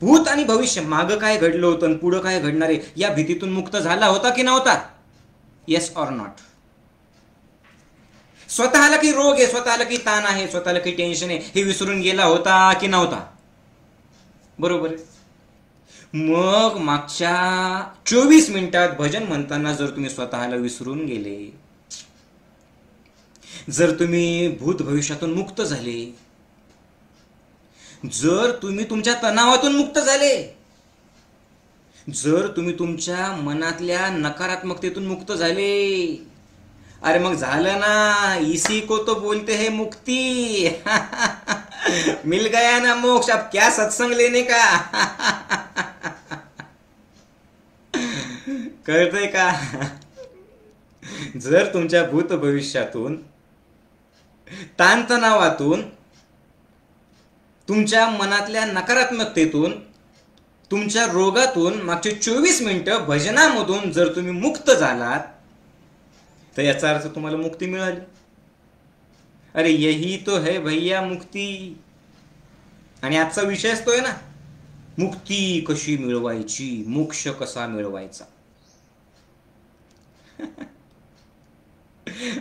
भूत आणि भविष्य, मागं काय घडलं होतं आणि पुढं काय घडणार आहे या भीतीतून मुक्त झाला होता की नव्हता? Yes or not? स्वतःला की रोग आहे, स्वतःला की ताण आहे, स्वतःला की टेन्शन आहे हे विसरून गेला होता की नव्हता? बरोबर आहे. मग मागच्या 24 मिनिटात भजन म्हणताना जर तुम्ही स्वतःला विसरून गेले, जर तुम्ही भूत भविष्यातून मुक्त झाले, जर तुम्ही तुमच्या तणावातून मुक्त झाले, जर तुम्ही तुमच्या मनातल्या नकारात्मकतेतून मुक्त झाले, अरे मग झालं ना, इसी को तो बोलते हैं मुक्ति. मिल गया ना मोक्ष, अब क्या सत्संग लेने का. कळतंय का? जर तुमच्या भूत भविष्यातून, ताणतणावातून, तुमच्या मनातल्या नकारात्मकतेतून, तुमच्या रोगातून मागचे 24 मिनिटं भजनामधून जर तुम्ही मुक्त झालात, तर याचा अर्थ तुम्हाला मुक्ती मिळाली. अरे यही तो है भैया मुक्ती. आणि आजचा विषयच तो आहे ना, मुक्ती कशी मिळवायची, मोक्ष कसा मिळवायचा.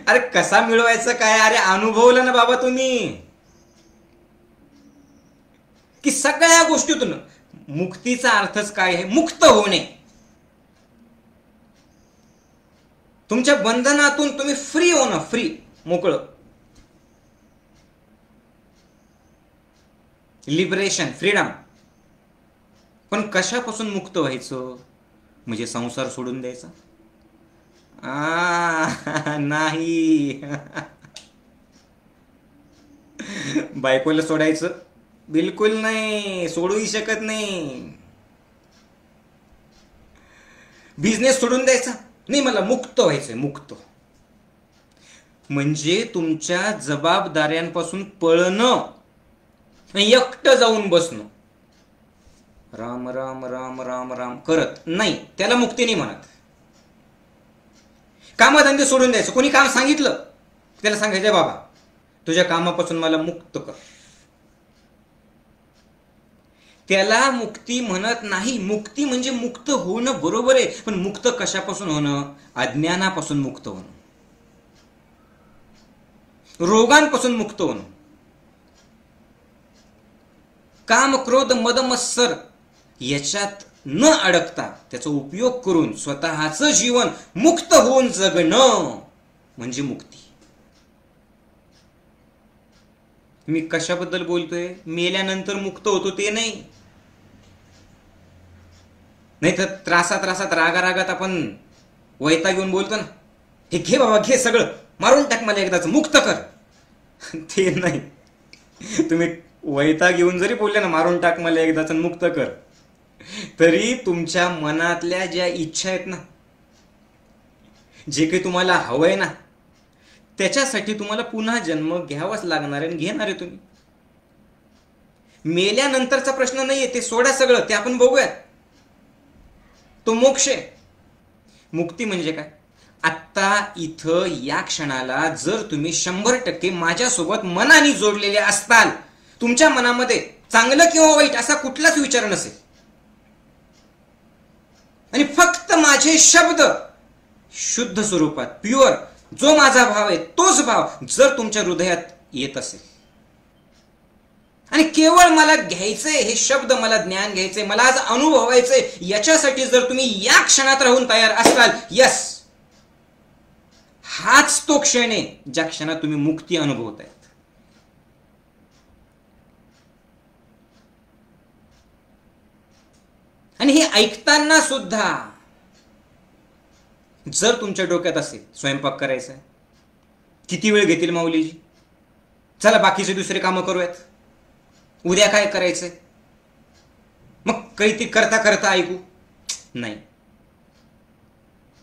अरे कसा मिळवायचा काय, अरे अनुभवलं ना बाबा तुम्ही की सगळ्या गोष्टीतून मुक्तीचा अर्थच काय आहे? मुक्त होणे. तुमच्या बंधनातून तुम्ही फ्री होणं, फ्री, मोकळं. Liberation, freedom. पण कशापासून मुक्त व्हायचं? म्हणजे संसार सोडून द्यायचा? नाही. बायकोला सोडायचं? बिलकुल नाही, सोडूही शकत नाही. बिझनेस सोडून द्यायचा? नाही, मला मुक्त व्हायचंय, मुक्त. म्हणजे तुमच्या जबाबदाऱ्यांपासून पळणं, एकटं जाऊन बसणं, राम राम राम राम राम करत नाही, त्याला मुक्ती नाही म्हणत. कामधंदे सोडून द्यायचं. कोणी काम सांगितलं त्याला सांगायचं, बाबा तुझ्या कामापासून मला मुक्त कर. त्याला मुक्ती म्हणत नाही. मुक्ती म्हणजे मुक्त होणं, बरोबर आहे, पण मुक्त कशापासून होणं? अज्ञानापासून मुक्त होणं, रोगांपासून मुक्त होणं. काम, क्रोध, मद, मत्सर याच्यात न अडकता त्याचा उपयोग करून स्वतःचं जीवन मुक्त होऊन जगणं म्हणजे मुक्ती. मी कशाबद्दल बोलतोय? मेल्यानंतर मुक्त होतो ते नाही. नाही तर त्रासात रागारागात आपण वैताग घेऊन बोलतो ना, हे घे बाबा घे, सगळं मारून टाक, मला एकदाच मुक्त कर. ते नाही. तुम्ही वैताग घेऊन जरी बोलले ना, मारून टाक मला एकदाच मुक्त कर, तरी तुमच्या मनातल्या ज्या इच्छा आहेत ना, जे काही तुम्हाला हवंय ना, त्याच्यासाठी तुम्हाला पुन्हा जन्म घ्यावाच लागणार आहे, घेणार आहे तुम्ही. मेल्यानंतरचा प्रश्न नाहीये, ते सोडा सगळं, ते आपण बघूयात. तो मोक्ष आहे. मुक्ती म्हणजे काय? आत्ता इथं या क्षणाला जर तुम्ही 100% माझ्यासोबत मनाने जोडलेले असताल, तुमच्या मनामध्ये चांगलं किंवा वाईट असा कुठलाच विचार नसेल, आणि फक्त माझे शब्द शुद्ध स्वरूपात, प्युअर, जो माझा भाव आहे तोच भाव जर तुमच्या हृदयात येत असेल, आणि केवळ मला घ्यायचंय हे शब्द, मला ज्ञान घ्यायचंय, मला आज अनुभवायचंय, याच्यासाठी जर तुम्ही या क्षणात राहून तयार असाल, यस, हाच तो क्षण आहे ज्या क्षणात तुम्ही मुक्ती अनुभवतायत. आणि हे ऐकताना सुद्धा जर तुमच्या डोक्यात असेल, स्वयंपाक करायचा आहे, किती वेळ घेतील माऊलीजी, चला बाकीचे दुसरे कामं करूयात, उद्या काय करायचंय, मग काही करता करता ऐकू, नाही.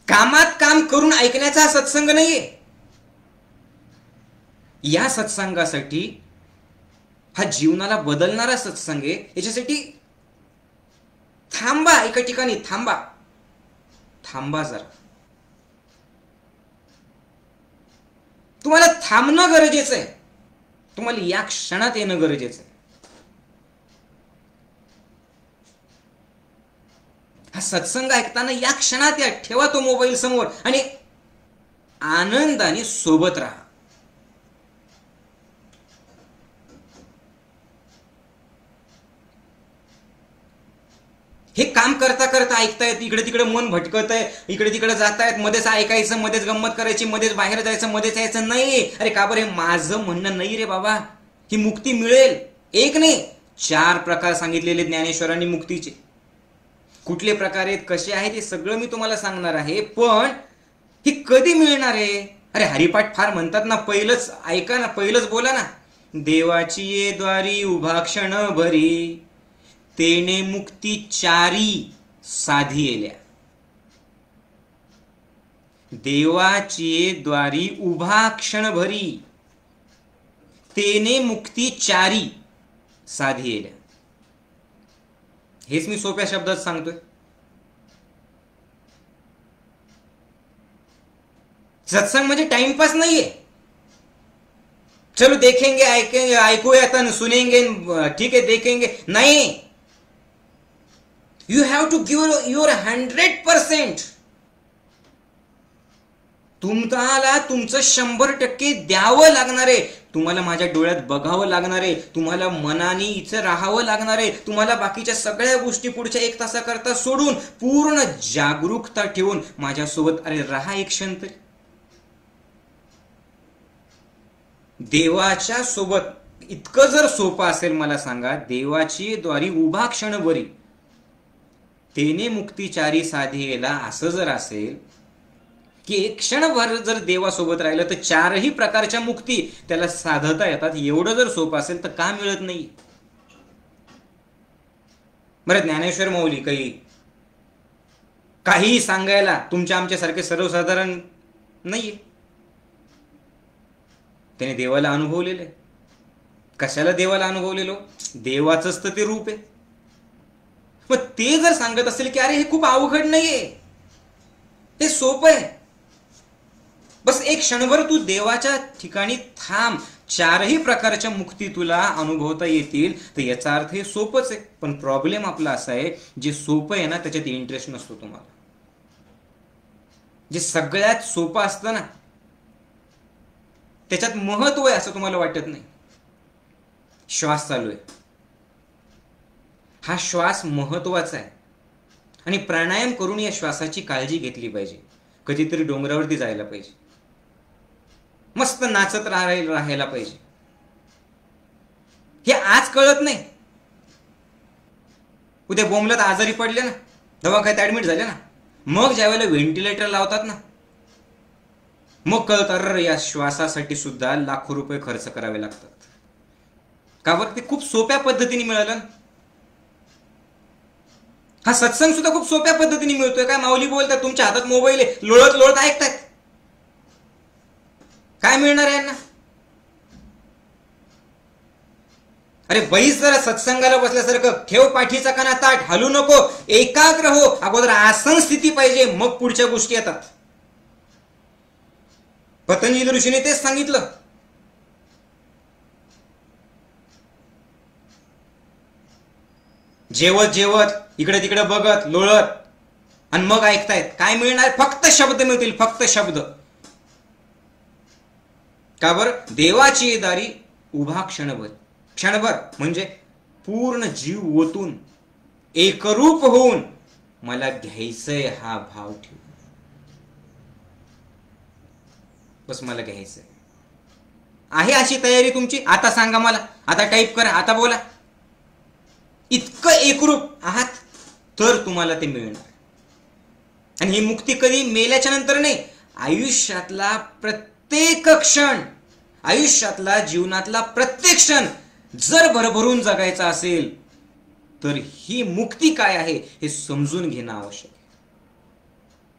कामात काम करून ऐकण्याचा हा सत्संग नाहीये. या सत्संगासाठी, हा जीवनाला बदलणारा सत्संग आहे. याच्यासाठी थांबा, एका ठिकाणी थांबा, थांबा जरा. तुम्हाला थांबणं गरजेचं आहे. तुम्हाला या क्षणात येणं गरजेचं आहे. हा सत्संग ऐकताना या क्षणात या ठेवा तो मोबाईल समोर आणि आनंदाने सोबत राहा. हे काम करता करता ऐकतायत, इकडे तिकडे मन भटकत आहे, इकडे तिकडे जातायत, मध्येच ऐकायचं, मध्येच गंमत करायची, मध्येच बाहेर जायचं, मध्येच यायचं नाही. अरे का बरं, हे माझं म्हणणं नाही रे बाबा. ही मुक्ती मिळेल, एक नाही 4 प्रकार सांगितलेले ज्ञानेश्वरांनी मुक्तीचे. कुठले प्रकार आहेत, कसे आहेत, हे सगळं मी तुम्हाला सांगणार आहे. पण ही कधी मिळणार आहे? अरे हरिपाठ फार म्हणतात ना, पहिलंच ऐका ना, पहिलंच बोला ना. देवाची ये द्वारी उभा क्षण भरी, तेने मुक्ती 4 साधी येल्या. देवाची द्वारी उभा क्षण भरी, तेने मुक्ती 4 साधी येल्या. हेच मी सोप्या शब्दात सांगतोय. सत्संग म्हणजे टाइमपास नाहीये. चलो देखेंगे, ऐकेंगे, ऐकूया आता, सुनेंगे, ठीक है देखेंगे, नाही. You have to give your 100%. तुम्हाला तुमचं 100% द्यावं लागणार आहे. तुम्हाला माझ्या डोळ्यात बघावं लागणार आहे. तुम्हाला मनाने इथं राहावं लागणार आहे. तुम्हाला बाकीच्या सगळ्या गोष्टी पुढच्या 1 तासाकरता सोडून पूर्ण जागरूकता ठेवून माझ्यासोबत अरे राहा एक क्षण तरी. देवाच्या सोबत इतकं जर सोपं असेल, मला सांगा, देवाची द्वारी उभा क्षण भरी, तेने मुक्ती 4 साधी येला, असं जर असेल की एक क्षणभर जर देवासोबत राहिलं तर 4ही प्रकारच्या मुक्ती त्याला साधता येतात. एवढं जर सोपं असेल तर का मिळत नाही? बरं, ज्ञानेश्वर माऊली काही सांगायला तुमच्या आमच्यासारखे सर्वसाधारण नाहीये. त्याने देवाला अनुभवलेलं आहे. कशाला देवाला अनुभवलेलो? देवाचंच तर ते रूप आहे. मग ते जर सांगत असेल की अरे हे खूप अवघड नाहीये, हे सोपं आहे, बस एक क्षणभर तू देवाच्या ठिकाणी थांब, 4ही प्रकारच्या मुक्ती तुला अनुभवता येतील, तर याचा अर्थ हे सोपंच आहे. पण प्रॉब्लेम आपला असा आहे, जे सोपं आहे ना त्याच्यात इंटरेस्ट नसतो तुम्हाला. जे सगळ्यात सोपं असतं ना त्याच्यात महत्व आहे असं तुम्हाला वाटत नाही. श्वास चालू आहे, हा श्वास महत्वाचा आहे आणि प्राणायाम करून या श्वासाची काळजी घेतली पाहिजे. कधीतरी डोंगरावरती जायला पाहिजे, मस्त नाचत राहायला पाहिजे. हे आज कळत नाही, उद्या बोंबलत आजारी पडले ना, दवाखान्यात ऍडमिट झाले ना, मग ज्यावेळेला व्हेंटिलेटर लावतात ना, मग कळत अरे या श्वासासाठी सुद्धा लाखो रुपये खर्च करावे लागतात. का बरं? ते खूप सोप्या पद्धतीने मिळालं. हा सत्संग सुद्धा खूप सोप्या पद्धतीने मिळतोय. काय माऊली बोलतात, तुमच्या हातात मोबाईल आहे, लोळत लोळत ऐकतायत. काय मिळणार आहे यांना? अरे बैस जरा सत्संगाला बसल्यासारखं ठेव पाठीचा कणा ताट, हलू नको, एकाग्र हो. अगोदर आसन स्थिती पाहिजे, मग पुढच्या गोष्टी येतात. पतंजली ऋषीने तेच सांगितलं. जेवत जेवत इकडे तिकडे बघत लोळत आणि मग ऐकतायत. काय मिळणार? फक्त शब्द मिळतील, फक्त शब्द. का बर? देवाची दारी उभा क्षणभर म्हणजे पूर्ण जीव ओतून एकरूप होऊन मला घ्यायचंय हा भाव ठेवून, बस मला घ्यायचंय. आहे अशी तयारी तुमची? आता सांगा मला, आता टाईप करा, आता बोला. इतकं एकरूप आहात तर तुम्हाला ते मिळणार. आणि ही मुक्ती कधी? मेल्याच्या नंतर नाही, आयुष्यातला प्रत्येक क्षण, आयुष्यातला जीवनातला प्रत्येक क्षण जर भरभरून जगायचा असेल तर ही मुक्ती काय आहे हे समजून घेणं आवश्यक आहे.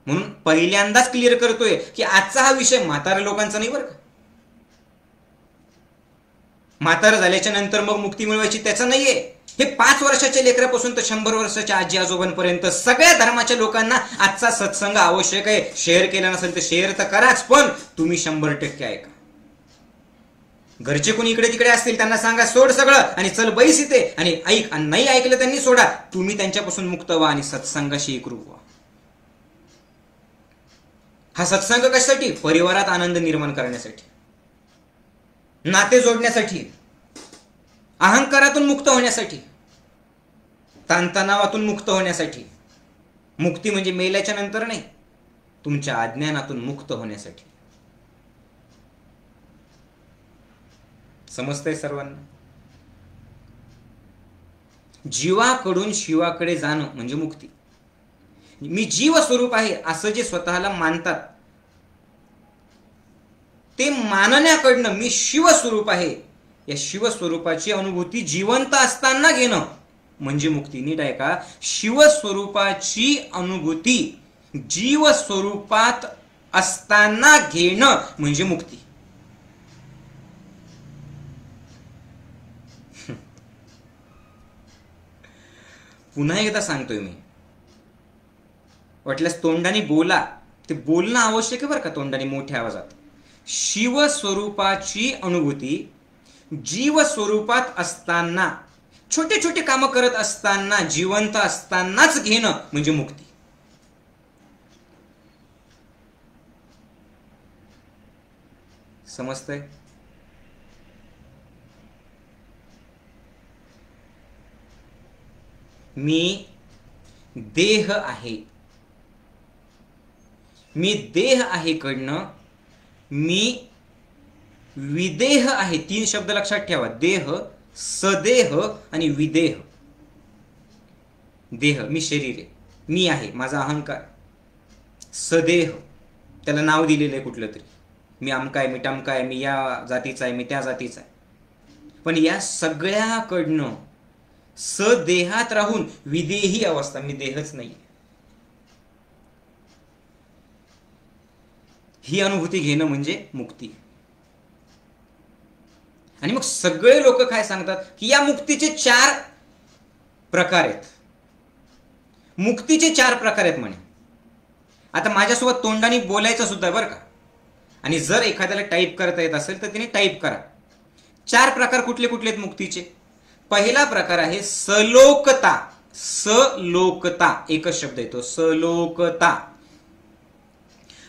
म्हणून पहिल्यांदाच क्लिअर करतोय की आजचा हा विषय म्हाताऱ्या लोकांचा नाही बरं का. म्हातारं झाल्याच्या नंतर मग मुक्ती मिळवायची त्याचा नाहीये. हे 5 वर्षाच्या लेकरापासून तर 100 वर्षाच्या आजी आजोबांपर्यंत सगळ्या धर्माच्या लोकांना आजचा सत्संग आवश्यक आहे. शेअर केला नसेल तर शेअर तर कराच, पण तुम्ही 100% ऐका. घरचे कोणी इकडे तिकडे असतील त्यांना सांगा सोड सगळं आणि चल बैस इथे आणि ऐक, आणि नाही ऐकलं त्यांनी सोडा. तुम्ही त्यांच्यापासून मुक्त व्हा आणि सत्संगाशी एकरूप व्हा. हा सत्संग कशासाठी? परिवारात आनंद निर्माण करण्यासाठी, नाते जोडण्यासाठी, अहंकारातून मुक्त होण्यासाठी, ताणतणावातून मुक्त होण्यासाठी. मुक्ती म्हणजे मेल्याच्या नंतर नाही, तुमच्या अज्ञानातून मुक्त होण्यासाठी. समजतंय सर्वांना? जीवाकडून शिवाकडे जाणं म्हणजे मुक्ती. मी जीव स्वरूप आहे असं जे स्वतःला मानतात, ते मानण्याकडनं मी शिव स्वरूप आहे या शिवस्वरूपाची अनुभूती जिवंत असताना घेणं म्हणजे मुक्ती. नीट आहे का? शिवस्वरूपाची अनुभूती जीव स्वरूपात असताना घेणं म्हणजे मुक्ती. पुन्हा एकदा सांगतोय मी, वाटल्यास तोंडाने बोला. ते बोलणं आवश्यक आहे बरं का, तोंडाने मोठ्या आवाजात. शिवस्वरूपाची अनुभूती जीव स्वरूपात असताना, छोटे छोटे कामं करत असताना, जिवंत असतानाच घेणं म्हणजे मुक्ती. समजतंय? मी देह आहे, मी देह आहे कडनं मी विदेह आहे. 3 शब्द लक्षात ठेवा: देह, सदेह आणि विदेह. देह मी शरीर आहे, मी आहे, माझा अहंकार. सदेह त्याला नाव दिलेलं आहे कुठलं तरी, मी अमका आहे, मी टमका आहे, मी या जातीचा आहे, मी त्या जातीचा आहे. पण या सगळ्याकडनं सदेहात राहून विदेही अवस्था, मी देहच नाही, ही अनुभूती घेणं म्हणजे मुक्ती. आणि मग सगळे लोक काय सांगतात की या मुक्तीचे 4 प्रकार आहेत. मुक्तीचे 4 प्रकार आहेत म्हणे. आता माझ्यासोबत तोंडाने बोलायचं सुद्धा बरं का, आणि जर एखाद्याला टाईप करता येत असेल तर तिने टाईप करा. 4 प्रकार कुठले कुठले आहेत मुक्तीचे? पहिला प्रकार आहे सलोकता. सलोकता एकच शब्द येतो, सलोकता.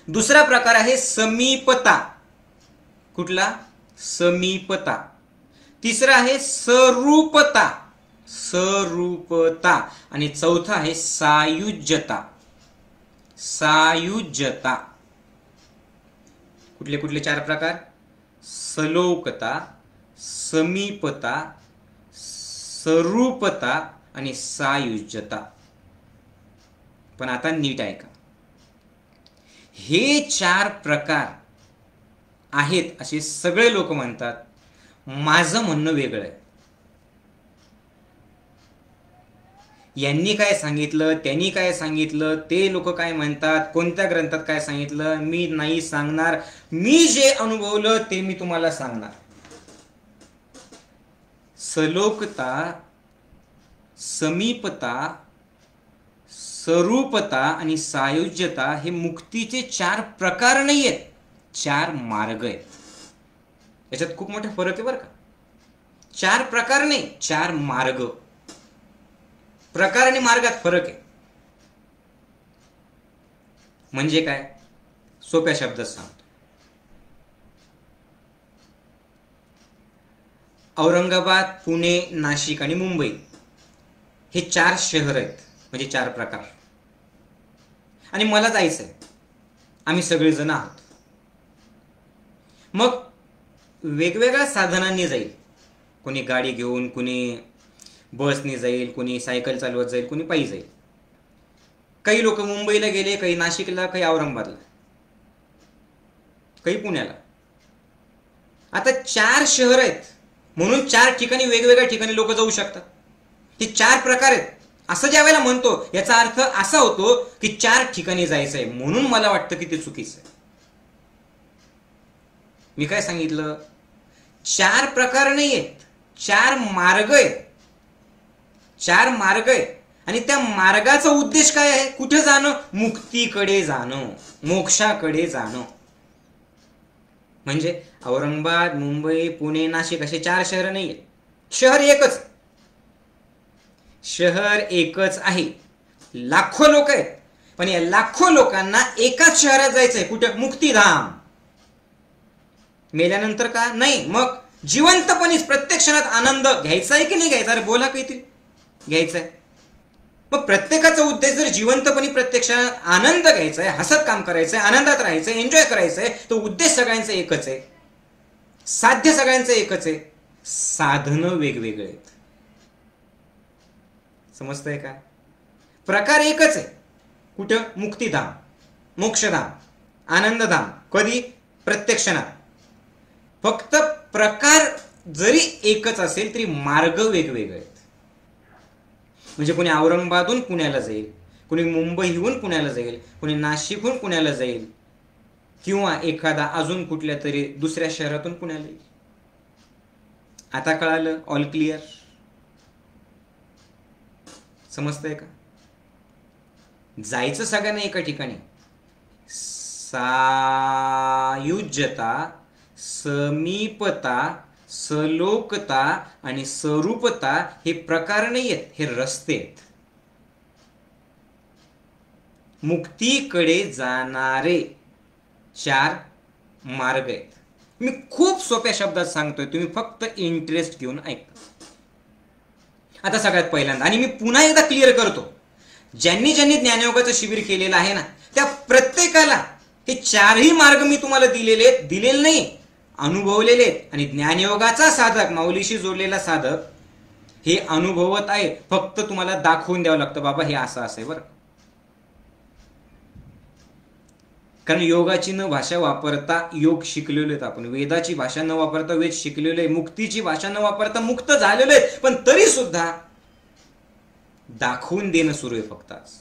दुसरा प्रकार आहे समीपता. कुठला? समीपता. तिसरा आहे सरूपता. सरूपता. आणि चौथा आहे सायुज्यता. सायुज्यता. कुठले कुठले 4 प्रकार? सलोकता, समीपता, सरूपता आणि सायुज्यता. पण आता नीट ऐका, हे 4 प्रकार आहेत असे सगळे लोक म्हणतात. माझं म्हणणं वेगळं आहे. यांनी काय सांगितलं, त्यांनी काय सांगितलं, ते लोक काय म्हणतात, कोणत्या ग्रंथात काय सांगितलं, मी नाही सांगणार. मी जे अनुभवलं ते मी तुम्हाला सांगणार. सलोकता, समीपता, सरूपता आणि सायुज्यता हे मुक्तीचे 4 प्रकार नाही आहेत, 4 मार्ग आहेत. याच्यात खूप मोठा फरक आहे बरं का. 4 प्रकार नाही, 4 मार्ग. प्रकार आणि मार्गात फरक आहे. म्हणजे काय? सोप्या शब्दात सांगतो. औरंगाबाद, पुणे, नाशिक आणि मुंबई हे 4 शहर आहेत, म्हणजे 4 प्रकार. आणि मला जायचं आहे, आम्ही सगळेजण आहोत. मग वेगवेगळ्या साधनांनी जाईल. कोणी गाडी घेऊन, कोणी बसने जाईल, कोणी सायकल चालवत जाईल, कोणी पायी जाईल. काही लोक मुंबईला गेले, काही नाशिकला, काही औरंगाबादला, काही पुण्याला. आता 4 शहर आहेत म्हणून 4 ठिकाणी वेगवेगळ्या ठिकाणी लोक जाऊ शकतात. हे 4 प्रकार आहेत असं ज्या वेळेला म्हणतो, याचा अर्थ असा होतो की 4 ठिकाणी जायचं आहे. म्हणून मला वाटतं की ते चुकीचं आहे. मी काय सांगितलं? 4 प्रकार नाही आहेत, 4 मार्ग आहेत. 4 मार्ग आहेत. आणि त्या मार्गाचा उद्देश काय आहे? कुठे जाणं? मुक्तीकडे जाणं, मोक्षाकडे जाणं. म्हणजे औरंगाबाद, मुंबई, पुणे, नाशिक असे 4 शहर नाहीये. शहर एकच, शहर एकच आहे. लाखो लोक आहेत, पण या लाखो लोकांना एकाच शहरात जायचंय. कुठे? मुक्तिधाम. मेल्यानंतर का? नाही. मग जिवंतपणीच प्रत्येक क्षणात आनंद घ्यायचा आहे की नाही घ्यायचा? अरे बोला काहीतरी. घ्यायचा आहे. मग प्रत्येकाचा उद्देश जर जिवंतपणी प्रत्येक क्षणात आनंद घ्यायचा आहे, हसत काम करायचंय, आनंदात राहायचंय, एन्जॉय करायचंय, तो उद्देश सगळ्यांचा एकच आहे. साध्य सगळ्यांचं एकच आहे. साधनं वेगवेगळे आहेत. समजतंय का? प्रकार एकच आहे. कुठं? मुक्तिधाम, मोक्षधाम, आनंदधाम. कधी? प्रत्येक क्षणात. फक्त प्रकार जरी एकच असेल तरी मार्ग वेगवेगळे आहेत. म्हणजे कोणी औरंगाबादहून पुण्याला जाईल, कोणी मुंबईहून पुण्याला जाईल, कोणी नाशिकहून पुण्याला जाईल, किंवा एखादा अजून कुठल्या तरी दुसऱ्या शहरातून पुण्याला येईल. आता कळालं? All clear? समजतंय का? जायचं सगळ्यांना एका ठिकाणी. सायुज्यता, समीपता, सलोकता आणि स्वरूपता हे प्रकार नाही आहेत, हे रस्ते आहेत. मुक्तीकडे जाणारे 4 मार्ग आहेत. मी खूप सोप्या शब्दात सांगतोय, तुम्ही फक्त इंटरेस्ट घेऊन ऐका. आता सगळ्यात पहिल्यांदा, आणि मी पुन्हा एकदा क्लिअर करतो, ज्यांनी ज्यांनी ज्ञानयोगाचं शिबिर केलेलं आहे ना, त्या प्रत्येकाला हे 4ही मार्ग मी तुम्हाला दिलेले नाही, अनुभवलेले आहेत. आणि ज्ञानयोगाचा साधक, माऊलीशी जोडलेला साधक हे अनुभवत आहे. फक्त तुम्हाला दाखवून द्यावं लागतं, बाबा हे असं आहे बरं. कारण योगाची न भाषा वापरता योग शिकलेलो आहेत आपण, वेदाची भाषा न वापरता वेद शिकलेलो आहे, मुक्तीची भाषा न वापरता मुक्त झालेलो आहे. पण तरी सुद्धा दाखवून देणं सुरू आहे फक्त आज.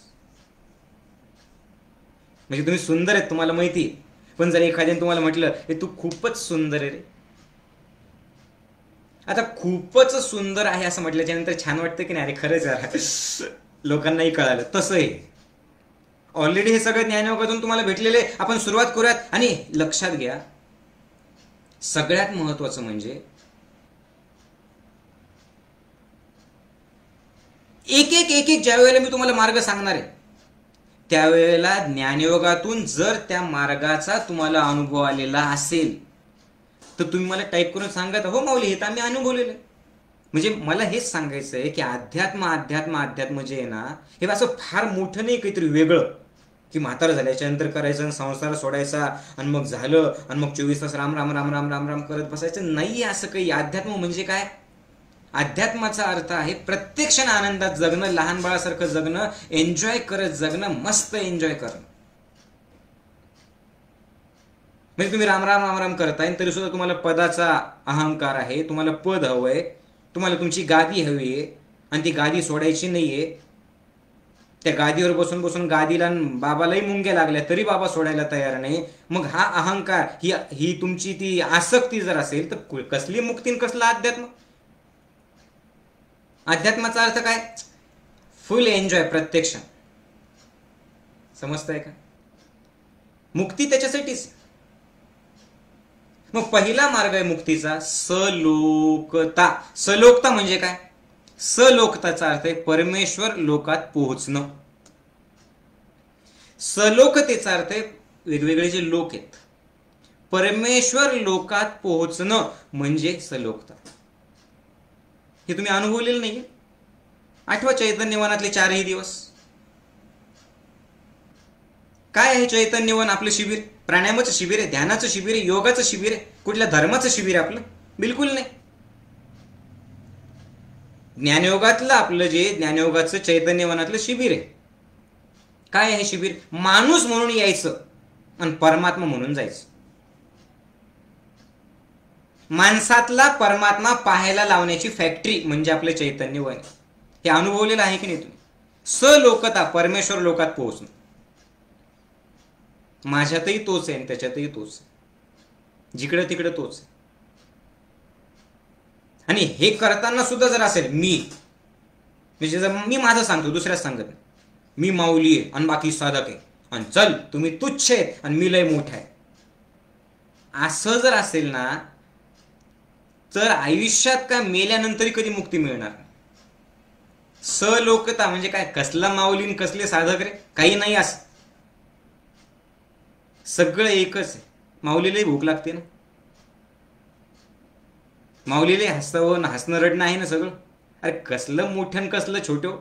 म्हणजे तुम्ही सुंदर आहेत, तुम्हाला माहिती, पण जर एखाद्याने तुम्हाला म्हटलं हे तू खूपच सुंदर आहे रे, आता खूपच सुंदर आहे असं म्हटल्याच्या नंतर छान वाटतं की नाही? अरे खरंच लोकांनाही कळालं. तसं आहे. ऑलरेडी हे सगळं ज्ञानयोगातून तुम्हाला भेटलेले. आपण सुरुवात करूयात. आणि लक्षात घ्या, सगळ्यात महत्वाचं म्हणजे एक एक ज्या वेळेला मी तुम्हाला मार्ग सांगणार आहे, त्यावेळेला ज्ञानयोगातून जर त्या मार्गाचा तुम्हाला अनुभव आलेला असेल तर तुम्ही मला टाईप करून सांगत, हो माऊली हे तर आम्ही अनुभवलेलं आहे. म्हणजे मला हेच सांगायचं आहे की अध्यात्म जे आहे ना, हे असं फार मोठं नाही काहीतरी वेगळं की म्हातारं झाल्याच्या नंतर करायचं, संसार सोडायचा आणि मग झालं आणि मग 24 तास राम राम राम राम राम राम करत बसायचं. नाही असं काही. अध्यात्म म्हणजे काय? अध्यात्माचा अर्थ आहे प्रत्येक क्षण आनंदात जगणं, लहान बाळासारखं जगणं, एन्जॉय करत जगणं, मस्त एन्जॉय करणं. म्हणजे तुम्ही राम राम राम राम करताय तरी सुद्धा तुम्हाला पदाचा अहंकार आहे, तुम्हाला पद हवंय, तुम्हाला तुमची गादी हवी आहे आणि ती गादी सोडायची नाहीये. त्या गादीवर बसून बसून गादीला बाबालाही मुंग्या लागल्या तरी बाबा सोडायला तयार नाही. मग हा अहंकार, ही तुमची ती आसक्ती जर असेल तर कसली मुक्ती, कसला अध्यात्म? अध्यात्माचा अर्थ काय? फुल एन्जॉय, प्रत्यक्ष. समजतंय का? मुक्ती त्याच्यासाठीच. मग पहिला मार्ग आहे मुक्तीचा, सलोकता. सलोकता म्हणजे काय? सलोकताचा अर्थ आहे परमेश्वर लोकात पोहोचणं. सलोकतेचा अर्थ आहे वेगवेगळे जे लोक आहेत, परमेश्वर लोकात पोहोचणं म्हणजे सलोकता. हे तुम्ही अनुभवलेलं नाही? आठवा चैतन्यवनातले 4ही दिवस. काय आहे चैतन्यवन? आपलं शिबिर. प्राणायामाचं शिबिर आहे, ध्यानाचं शिबिर आहे, योगाचं शिबिर आहे, कुठल्या धर्माचं शिबिर आहे आपलं? बिलकुल नाही. ज्ञानयोगातलं आपलं जे ज्ञानयोगाचं चैतन्यवनातलं शिबिर आहे. काय आहे शिबिर? माणूस म्हणून यायचं आणि परमात्मा म्हणून जायचं. माणसातला परमात्मा पाहायला लावण्याची फॅक्टरी म्हणजे आपलं चैतन्यवन. हे अनुभवलेलं आहे की नाही तुम्ही? सलोकता, परमेश्वर लोकात पोहोचणं. माझ्यातही तोच आहे आणि त्याच्यातही तोच आहे, जिकडे तिकडे तोच आहे. आणि हे करताना सुद्धा जर असेल म्हणजे जर मी माझं सांगतो, दुसऱ्याच सांगत नाही, मी माऊली आहे आणि बाकी साधक आहे आणि चल तुम्ही तुच्छ आहेत आणि मी लय मोठा आहे, असं जर असेल ना तर आयुष्यात का मेल्यानंतरही कधी मुक्ती मिळणार नाही. सलोकता म्हणजे काय? कसला माऊलीन कसले साधक रे? काही नाही असं, सगळं एकच आहे. माऊलीलाही भूक लागते ना, माऊलीला हसणं रडणं आहे ना सगळं. अरे कसलं मोठ्यान कसलं छोटं,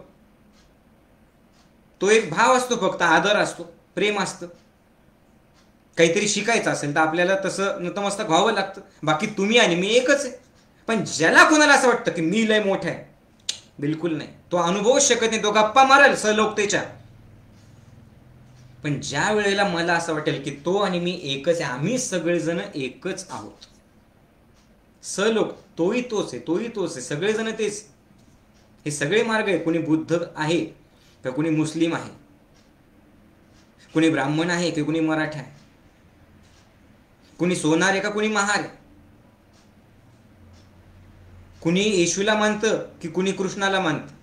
तो एक भाव असतो, फक्त आदर असतो, प्रेम असतं. काहीतरी शिकायचं असेल तर आपल्याला तसं नतमस्तक व्हावं लागतं. बाकी तुम्ही आणि मी एकच आहे. पण ज्याला कोणाला असं वाटतं की मी लय मोठा आहे, बिलकुल नाही. तो अनुभवच शकत नाही, तो गप्पा मारेल सलोकतेच्या. पण ज्या वेळेला मला असं वाटेल की तो आणि मी एकच आहे, आम्ही सगळेजण एकच आहोत, सलोक तोही तोच आहे, तोही तोच आहे, सगळेजण तेच. हे सगळे मार्ग आहे. कुणी बुद्ध आहे का कुणी मुस्लिम आहे, कुणी ब्राह्मण आहे की कुणी मराठा आहे, कुणी सोनार आहे का कुणी महार आहे, कुणी येशूला मानतं की कुणी कृष्णाला मानतं.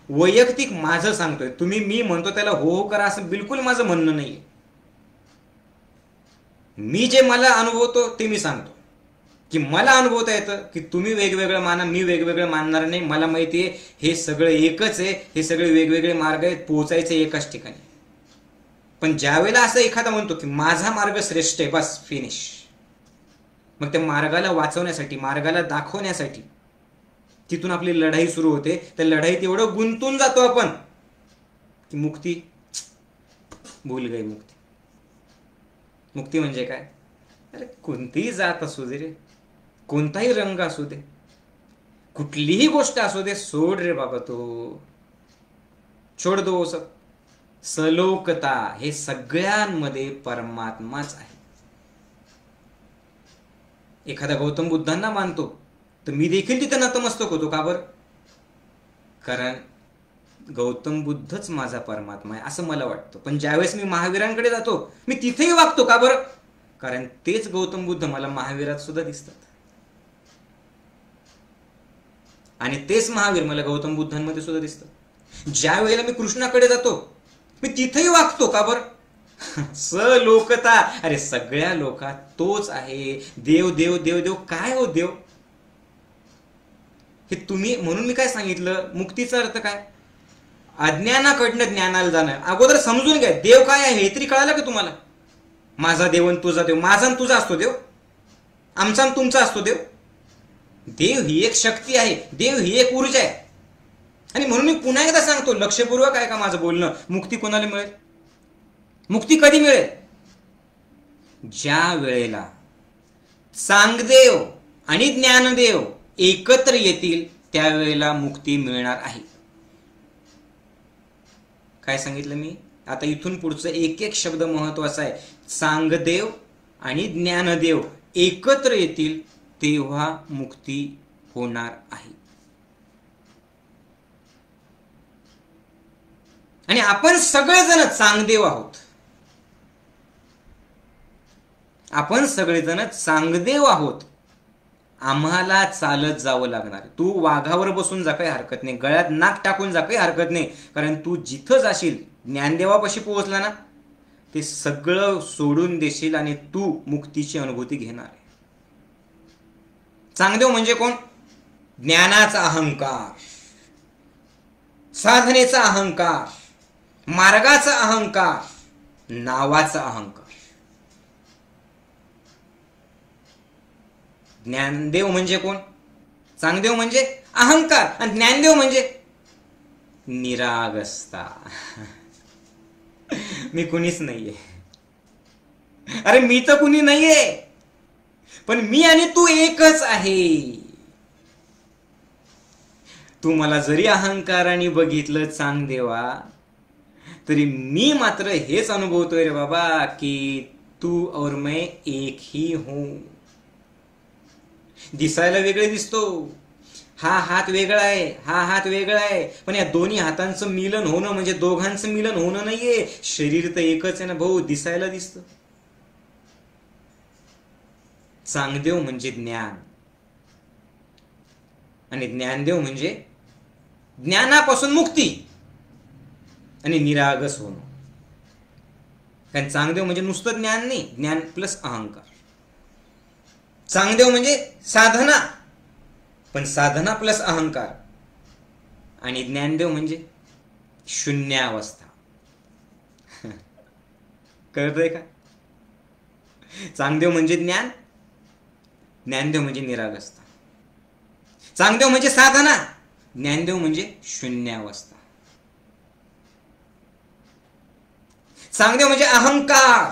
वैयक्तिक माझं सांगतोय, तुम्ही मी म्हणतो त्याला हो हो करा असं बिलकुल माझं म्हणणं नाहीये. मी जे मला अनुभवतो ते मी सांगतो, की मला अनुभवता येतं की तुम्ही वेगवेगळं माना, मी वेगवेगळं मानणार नाही. मला माहिती आहे हे सगळं एकच आहे, हे सगळे वेगवेगळे मार्ग आहेत, पोहोचायचे एकाच ठिकाणी. पण ज्यावेळेला असं एखादा म्हणतो की माझा मार्ग श्रेष्ठ आहे, बस फिनिश. मग त्या मार्गाला वाचवण्यासाठी, मार्गाला दाखवण्यासाठी तिथून आपली लढाई सुरू होते. त्या लढाईत एवढं गुंतून जातो आपण की मुक्ती भूल गई. मुक्ती म्हणजे काय? अरे कोणतीही जात असू दे रे, कोणताही रंग असू दे, कुठलीही गोष्ट असू दे, सोड रे बाबा, तो छोड दो सब. सलोकता हे सगळ्यांमध्ये परमात्माच आहे. एखादा गौतम बुद्धांना मानतो तर मी देखील तिथे नतमस्तक होतो. का बरं? कारण गौतम बुद्धच माझा परमात्मा आहे असं मला वाटतं. पण ज्यावेळेस मी महावीरांकडे जातो मी तिथेही वागतो. का बरं? कारण तेच गौतम बुद्ध मला महावीरात सुद्धा दिसतात, आणि तेच महावीर मला गौतम बुद्धांमध्ये सुद्धा दिसतात. ज्या वेळेला मी कृष्णाकडे जातो मी तिथेही वागतो. का बरं? सलोकता. अरे सगळ्या लोकात तोच आहे. देव देव देव देव. काय हो देव हे तुम्ही? म्हणून मी काय सांगितलं, मुक्तीचा अर्थ काय? अज्ञानाकडनं ज्ञानाला जाणं. अगोदर समजून घ्या देव काय आहे हे तरी कळालं का तुम्हाला? माझा देव आणि तुझा देव, माझा आणि तुझा असतो देव, आमचा आणि तुमचा असतो देव. देव ही एक शक्ती आहे, देव ही एक ऊर्जा आहे. आणि म्हणून मी पुन्हा एकदा सांगतो, लक्षपूर्वक आहे का माझं बोलणं, मुक्ती कोणाला मिळेल? मुक्ती कधी मिळेल? ज्या वेळेला चांगदेव आणि ज्ञानदेव एकत्र येतील त्यावेळेला मुक्ती मिळणार आहे. काय सांगितलं मी? आता इथून पुढचं एक एक शब्द महत्वाचा आहे. चांगदेव आणि ज्ञानदेव एकत्र येतील तेव्हा मुक्ती होणार आहे. आणि आपण सगळेजण चांगदेव आहोत, आपण सगळेजण चांगदेव आहोत. आम्हाला चालत जावं लागणार. तू वाघावर बसून जा काही हरकत नाही, गळ्यात नाक टाकून जा काही हरकत नाही, कारण तू जिथं जाशील ज्ञानदेवापाशी पोहोचला ना ते सगळं सोडून देशील आणि तू मुक्तीची अनुभूती घेणार आहे. चांगदेव म्हणजे कोण? ज्ञानाचा अहंकार, साधनेचा अहंकार, मार्गाचा अहंकार, नावाचा अहंकार. ज्ञानदेव म्हणजे कोण? चांगदेव म्हणजे अहंकार, आणि ज्ञानदेव म्हणजे निरागसता. मी कुणीच नाहीये. अरे मी तर कुणी नाहीये, पण मी आणि तू एकच आहे. तू मला जरी अहंकाराने बघितलं चांगदेवा, तरी मी मात्र हेच अनुभवतोय रे बाबा की तू और मैं एक ही हूं. दिसायला वेगळे दिसतो, हा हात वेगळा आहे, हा हात वेगळा आहे, पण या दोन्ही हातांचं मिलन होणं म्हणजे दोघांचं मिलन होणं नाहीये. शरीर तर एकच आहे ना भाऊ, दिसायला दिसतं. चांगदेव म्हणजे ज्ञान, आणि ज्ञानदेव म्हणजे ज्ञानापासून मुक्ती आणि निरागस होणं. कारण चांगदेव म्हणजे नुसतं ज्ञान नाही, ज्ञान प्लस अहंकार. चांगदेव म्हणजे साधना, पण साधना प्लस अहंकार. आणि ज्ञानदेव म्हणजे शून्यावस्था. कळतंय का? चांगदेव म्हणजे ज्ञान, ज्ञानदेव म्हणजे निरागसता. चांगदेव म्हणजे साधना, ज्ञानदेव म्हणजे शून्यावस्था. चांगदेव म्हणजे अहंकार,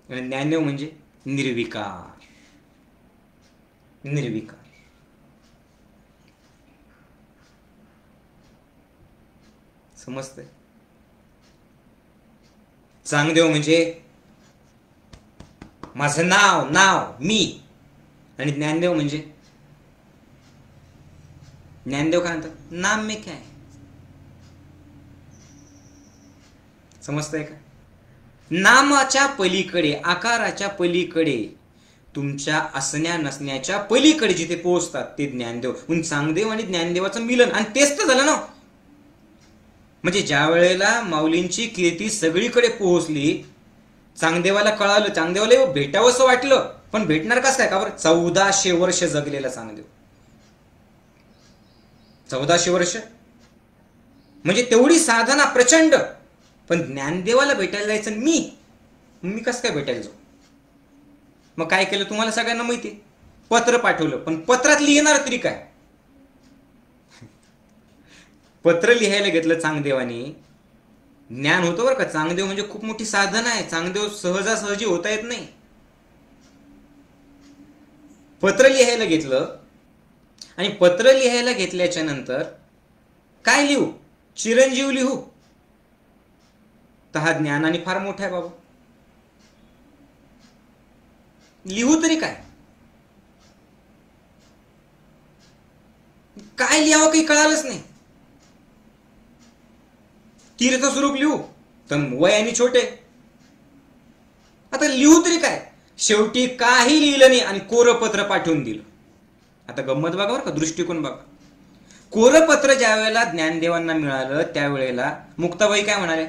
आणि ज्ञानदेव म्हणजे निर्विकार. निर्विकार. समजतंय? चांगदेव म्हणजे माझं नाव, नाव मी. आणि ज्ञानदेव म्हणजे, ज्ञानदेव काय म्हणतात, नाम में क्या है. समजतंय का? नामाच्या पलीकडे, आकाराच्या पलीकडे, तुमच्या असण्या नसण्याच्या पलीकडे जिथे पोहोचतात ते ज्ञानदेव. म्हणून चांगदेव आणि ज्ञानदेवाचं मिलन, आणि तेच तर झालं ना. म्हणजे ज्या वेळेला माऊलींची कीर्ती सगळीकडे पोहोचली, चांगदेवाला कळालं, चांगदेवाला भेटावंसं वाटलं, पण भेटणार कसं काय? का बरं? 1400 वर्ष जगलेला चांगदेव. 1400 वर्ष म्हणजे तेवढी साधना प्रचंड. पण ज्ञानदेवाला भेटायला जायचं, मी कसं काय भेटायला जाऊ? मग काय केलं तुम्हाला सगळ्यांना माहिती, पत्र पाठवलं. पण पत्रात लिहिणार तरी काय? पत्र लिहायला घेतलं चांगदेवानी, ज्ञान होतं बरं का. चांगदेव म्हणजे खूप मोठी साधना आहे. चांगदेव सहजासहजी होता येत नाही. पत्र लिहायला घेतलं, आणि पत्र लिहायला घेतल्याच्या नंतर काय लिहू? चिरंजीव लिहू? तर हा ज्ञानाने फार मोठा आहे बाबा. लिहू तरी काय? काय लिहावं काही कळालंच नाही. तीर्थस्वरूप लिहू तर वयाने छोटे. आता लिहू तरी काय? शेवटी काही लिहिलं नाही आणि कोरपत्र पाठवून दिलं. आता गंमत बघा बरं का, दृष्टिकोन बघा. कोरपत्र ज्या वेळेला ज्ञानदेवांना मिळालं त्यावेळेला मुक्ताबाई काय म्हणाले?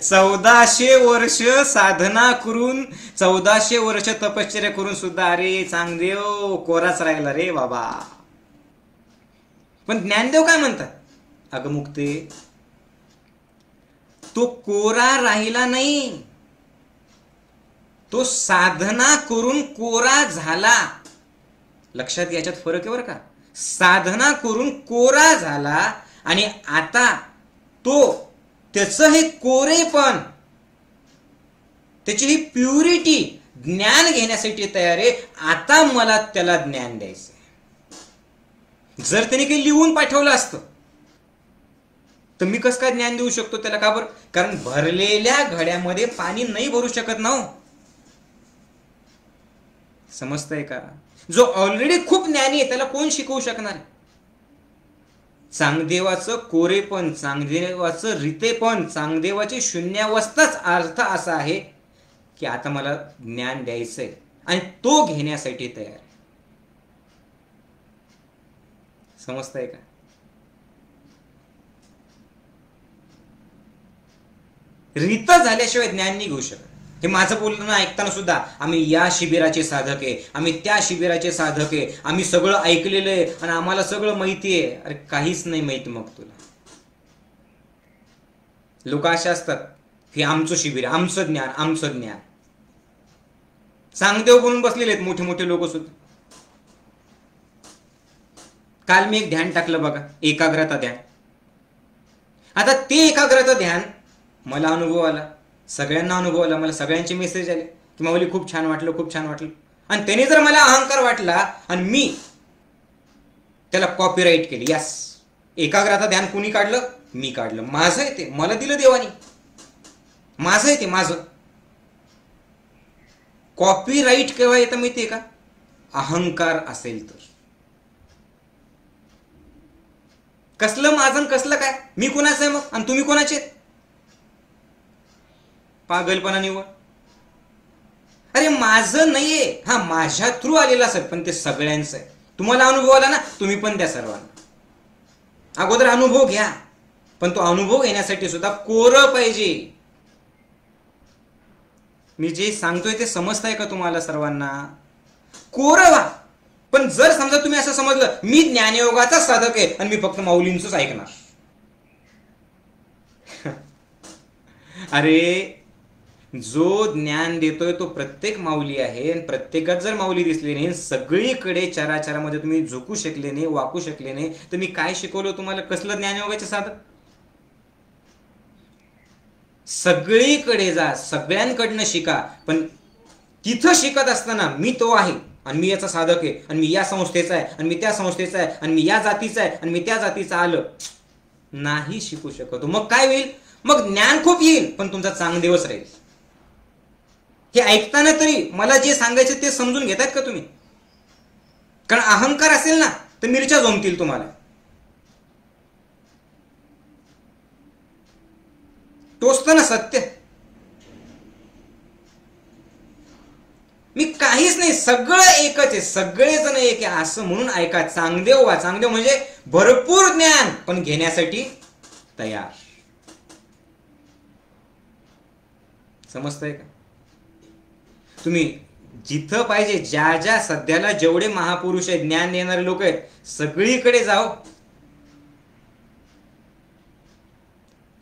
1400 वर्ष साधना करून, 1400 वर्ष तपश्चर्या करून सुद्धा अरे चांगदेव कोराच राहिला रे बाबा. पण ज्ञानदेव काय म्हणतात? अगं मुक्ते, तो कोरा राहिला नाही, तो साधना करून कोरा झाला. लक्षात याच्यात फरक आहे बरं का. साधना करून कोरा झाला, आणि आता तो त्याचं हे कोरेपण, त्याची ही प्युरिटी ज्ञान घेण्यासाठी तयार आहे. आता मला त्याला ज्ञान द्यायचं. जर त्याने काही लिहून पाठवलं असतं तर मी कसं काय ज्ञान देऊ शकतो त्याला? का बरं? कारण भरलेल्या घड्यामध्ये पाणी नाही भरू शकत ना. समजतंय का? जो ऑलरेडी खूप ज्ञानी आहे त्याला कोण शिकवू शकणार? चांगदेवाचं कोरेपण, चांगदेवाचं रितेपण, चांगदेवाची शून्यावस्थाच अर्थ असा आहे की आता मला ज्ञान द्यायचंय आणि तो घेण्यासाठी तयार आहे. समजतंय का? रीत झाल्याशिवाय ज्ञान नाही घेऊ शकत. हे माझं बोलणं ऐकताना सुद्धा आम्ही या शिबिराचे साधक आहे, आम्ही त्या शिबिराचे साधक आहे, आम्ही सगळं ऐकलेलं आहे आणि आम्हाला सगळं माहिती आहे. अरे काहीच नाही माहिती. मग तुला लोक असे असतात की आमचं शिबिर, आमचं ज्ञान, आमचं ज्ञान. चांगदेव बनून बसलेले आहेत मोठे मोठे लोक सुद्धा. काल मी एक ध्यान टाकलं बघा, एकाग्रता ध्यान. आता ते एकाग्रता ध्यान मला अनुभव आला, सगळ्यांना अनुभव आला, मला सगळ्यांचे मेसेज आले की माऊली खूप छान वाटलं, खूप छान वाटलं. आणि त्याने जर मला अहंकार वाटला आणि मी त्याला कॉपीराईट केली, यस एकाग्रता ध्यान कुणी काढलं? मी काढलं. माझं आहे ते, मला दिलं देवानी, माझं आहे ते, माझं. कॉपीराईट केव्हा येतं माहितीये का? अहंकार असेल तर. कसलं माझं, कसलं काय? मी कोणाचं आहे मग आणि तुम्ही कोणाचे? पागलपणा निवड. अरे माझं नाहीये, हा माझ्या थ्रू आलेला असेल पण ते सगळ्यांचं आहे. तुम्हाला अनुभव आला ना, तुम्ही पण द्या सर्वांना. अगोदर अनुभव घ्या, पण तो अनुभव घेण्यासाठी सुद्धा कोरं पाहिजे. मी जे सांगतोय ते समजतंय का तुम्हाला सर्वांना? कोरं व्हा. पण जर समजा तुम्ही असं समजलं मी ज्ञानयोगाचा साधक आहे आणि मी फक्त माऊलींचंच ऐकणार, अरे जो ज्ञान देतोय तो प्रत्येक माऊली आहे आणि प्रत्येकात जर माऊली दिसली नाही, सगळीकडे चराचरामध्ये तुम्ही झोकू शकले नाही, वाकू शकले नाही, तर मी काय शिकवलं तुम्हाला? कसलं ज्ञानयोगाचे साधक? सगळीकडे जा, सगळ्यांकडनं शिका, पण तिथं शिकत असताना मी तो आहे आणि मी याचा साधक आहे आणि मी या संस्थेचा आहे आणि मी त्या संस्थेचा आहे आणि मी या जातीचा आहे आणि मी त्या जातीचा आलं नाही शिकू शकतो. मग काय होईल? मग ज्ञान खूप येईल पण तुमचा चांगदेवच राहील. हे ऐकताना तरी मला जे सांगायचं ते समजून घेतात का तुम्ही? कारण अहंकार असेल ना तर मिरच्या जमतील तुम्हाला. टोचतं ना सत्य. मी काहीच नाही, सगळं एकच आहे, सगळेजण एक आहे असं म्हणून ऐका. चांगदेव व्हा. चांगदेव म्हणजे भरपूर ज्ञान पण घेण्यासाठी तयार. समजतंय का? तुम्ही जिथं पाहिजे, ज्या ज्या सध्याला जेवढे महापुरुष आहेत, ज्ञान देणारे लोक आहेत, सगळीकडे जाओ.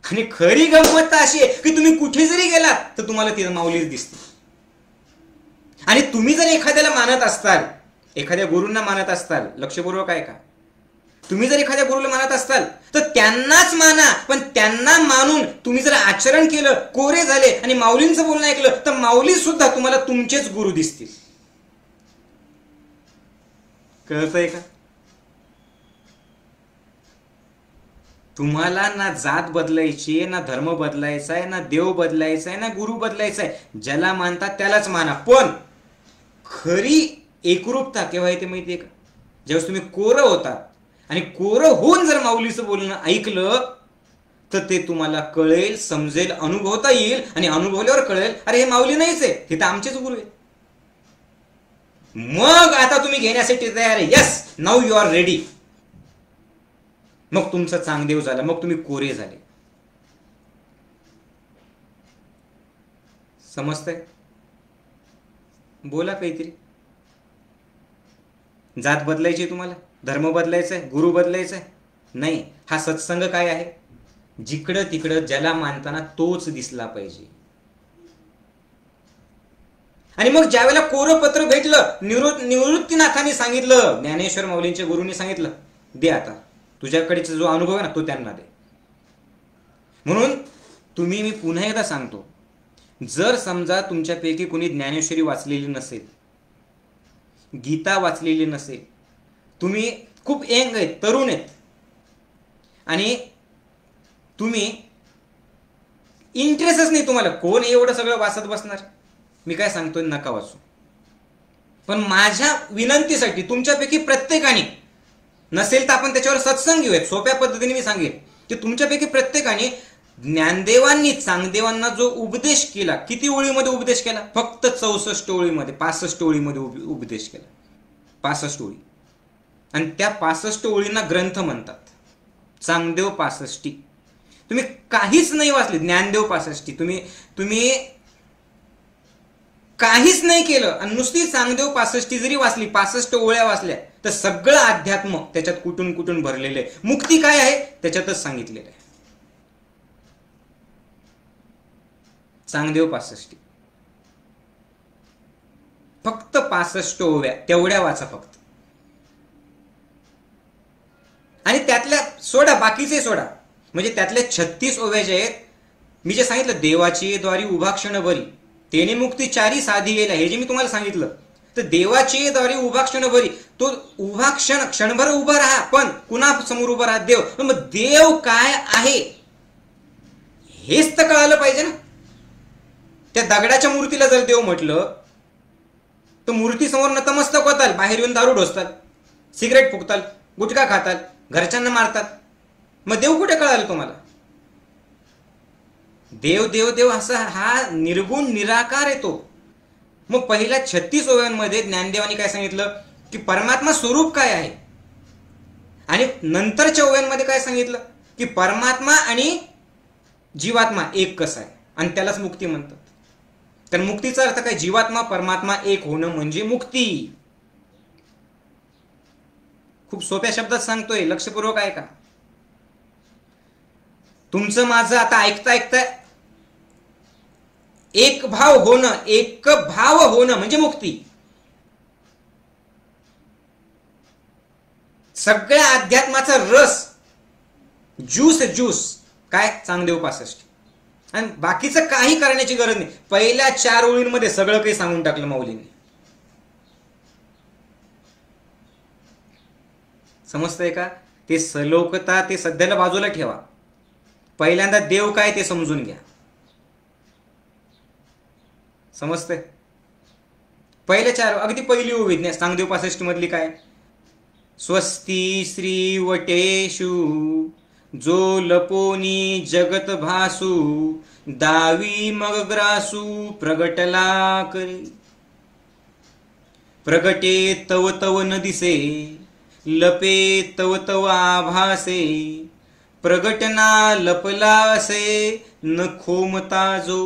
आणि खरी गंमत अशी आहे की तुम्ही कुठे जरी गेलात तर तुम्हाला तिथं माऊलीच दिसते. आणि तुम्ही जर एखाद्याला मानत असताल, एखाद्या गुरूंना मानत असताल, लक्षपूर्वक आहे का? तुम्ही जर एखाद्या गुरुला मानत असताल तर त्यांनाच माना, पण त्यांना मानून तुम्ही जर आचरण केलं, कोरे झाले आणि माऊलींचं बोलणं ऐकलं तर माऊली सुद्धा तुम्हाला तुमचेच गुरु दिसतील. कळतंय का? तुम्हाला ना जात बदलायची आहे, ना धर्म बदलायचा आहे, ना देव बदलायचा आहे, ना गुरु बदलायचा आहे. ज्याला मानतात त्यालाच माना. पण खरी एकरूपता केव्हा येते माहितीये का? ज्यावेळेस तुम्ही कोरं होता आणि कोरं होऊन जर माऊलीचं बोलणं ऐकलं तर ते तुम्हाला कळेल, समजेल, अनुभवता येईल. आणि अनुभवल्यावर कळेल अरे हे माऊली नाहीच आहे, हे तर आमचेच गुरु आहे. मग आता तुम्ही घेण्यासाठी तयार आहे. Yes, now you are ready. मग तुमचं चांगदेव झालं, मग तुम्ही कोरे झाले. समजतंय? बोला काहीतरी. जात बदलायची तुम्हाला, धर्म बदलायचा आहे, गुरु बदलायचा आहे? नाही. हा सत्संग काय आहे? जिकडं तिकडं ज्याला मानताना तोच दिसला पाहिजे. आणि मग ज्यावेळेला कोरं पत्र भेटलं, निवृत्तीनाथांनी सांगितलं, ज्ञानेश्वर माऊलींच्या गुरुंनी सांगितलं, दे आता तुझ्याकडेचा जो अनुभव आहे ना तो त्यांना दे. म्हणून तुम्ही, मी पुन्हा एकदा सांगतो, जर समजा तुमच्यापैकी कोणी ज्ञानेश्वरी वाचलेली नसेल, गीता वाचलेली नसेल, तुम्ही खूप यंग आहेत, तरुण आहेत आणि तुम्ही इंटरेस्टच नाही तुम्हाला, कोण एवढं सगळं वाचत बसणार? मी काय सांगतोय, नका वाचू. पण माझ्या विनंतीसाठी तुमच्यापैकी प्रत्येकाने, नसेल तर आपण त्याच्यावर सत्संग घेऊयात, सोप्या पद्धतीने मी सांगेन की तुमच्यापैकी प्रत्येकाने ज्ञानदेवांनी चांगदेवांना जो उपदेश केला, किती ओळीमध्ये उपदेश केला? फक्त 64 ओळीमध्ये, 65 ओळीमध्ये उपदेश केला. 65 ओळी. आणि त्या 65 ओळींना ग्रंथ म्हणतात. चांगदेव 65. तुम्ही काहीच नाही वाचले, ज्ञानदेव 65. तुम्ही काहीच नाही केलं आणि नुसती चांगदेव 65 जरी वाचली, 65 ओळ्या वाचल्या, तर सगळं अध्यात्म त्याच्यात कुठून कुठून भरलेलं आहे. मुक्ती काय आहे त्याच्यातच सांगितलेलं आहे. चांगदेव 65. फक्त 65 ओव्या तेवढ्या वाचा फक्त. आणि त्यातल्या सोडा, बाकीचे सोडा. म्हणजे त्यातल्या 36 ओव्या जे आहेत, मी जे सांगितलं, देवाची द्वारी उभा क्षण भरी तेने मुक्ती चारी साधी गेला, हे जे मी तुम्हाला सांगितलं, तर देवाची द्वारी उभा क्षण भरी, तो उभा क्षणभर उभा राहा, पण कुणा समोर उभा राहा? देव. मग देव काय आहे हेच तर कळालं पाहिजे ना. त्या दगडाच्या मूर्तीला जर देव म्हटलं तर मूर्ती समोर नतमस्तक होताल, बाहेर येऊन दारू ढोसतात, सिगरेट फुकताल, गुटखा खाताल, घरच्यांना मारतात. मग देव कुठे कळालं तुम्हाला? देव देव देव असा हा निर्गुण निराकार आहे तो. मग पहिल्या 36 ओव्यांमध्ये ज्ञानदेवांनी काय सांगितलं की परमात्मा स्वरूप काय आहे, आणि नंतरच्या ओव्यांमध्ये काय सांगितलं की परमात्मा आणि जीवात्मा एक कसा आहे, आणि त्यालाच मुक्ती म्हणतात. तर मुक्तीचा अर्थ काय? जीवात्मा परमात्मा एक होणं म्हणजे मुक्ती. खूप सोप्या शब्दात सांगतोय, लक्षपूर्वक ऐका. तुमचं माझं आता ऐकता ऐकता एक भाव होणं, एक भाव होणं म्हणजे मुक्ती. सगळ्या अध्यात्माचा रस, ज्यूस काय? चांगदेव 65. आणि बाकीचं काही करण्याची गरज नाही. पहिल्या 4 ओळींमध्ये सगळं काही सांगून टाकलं माऊलींनी. समजतंय का? ते सलोकता ते सध्याला बाजूला ठेवा. पहिल्यांदा देव काय ते समजून घ्या. समजतंय? पहिल्या 4 अगदी पहिली ओवी चांगदेव 65 मधली काय? स्वस्ती श्री वटेषु जो लपोनी जगत भासू दावी मग ग्रासू प्रगटला करी. प्रगटे तव तव न दिसे लपे तव तव आभासे प्रगटना लपला असे न खोमता जो.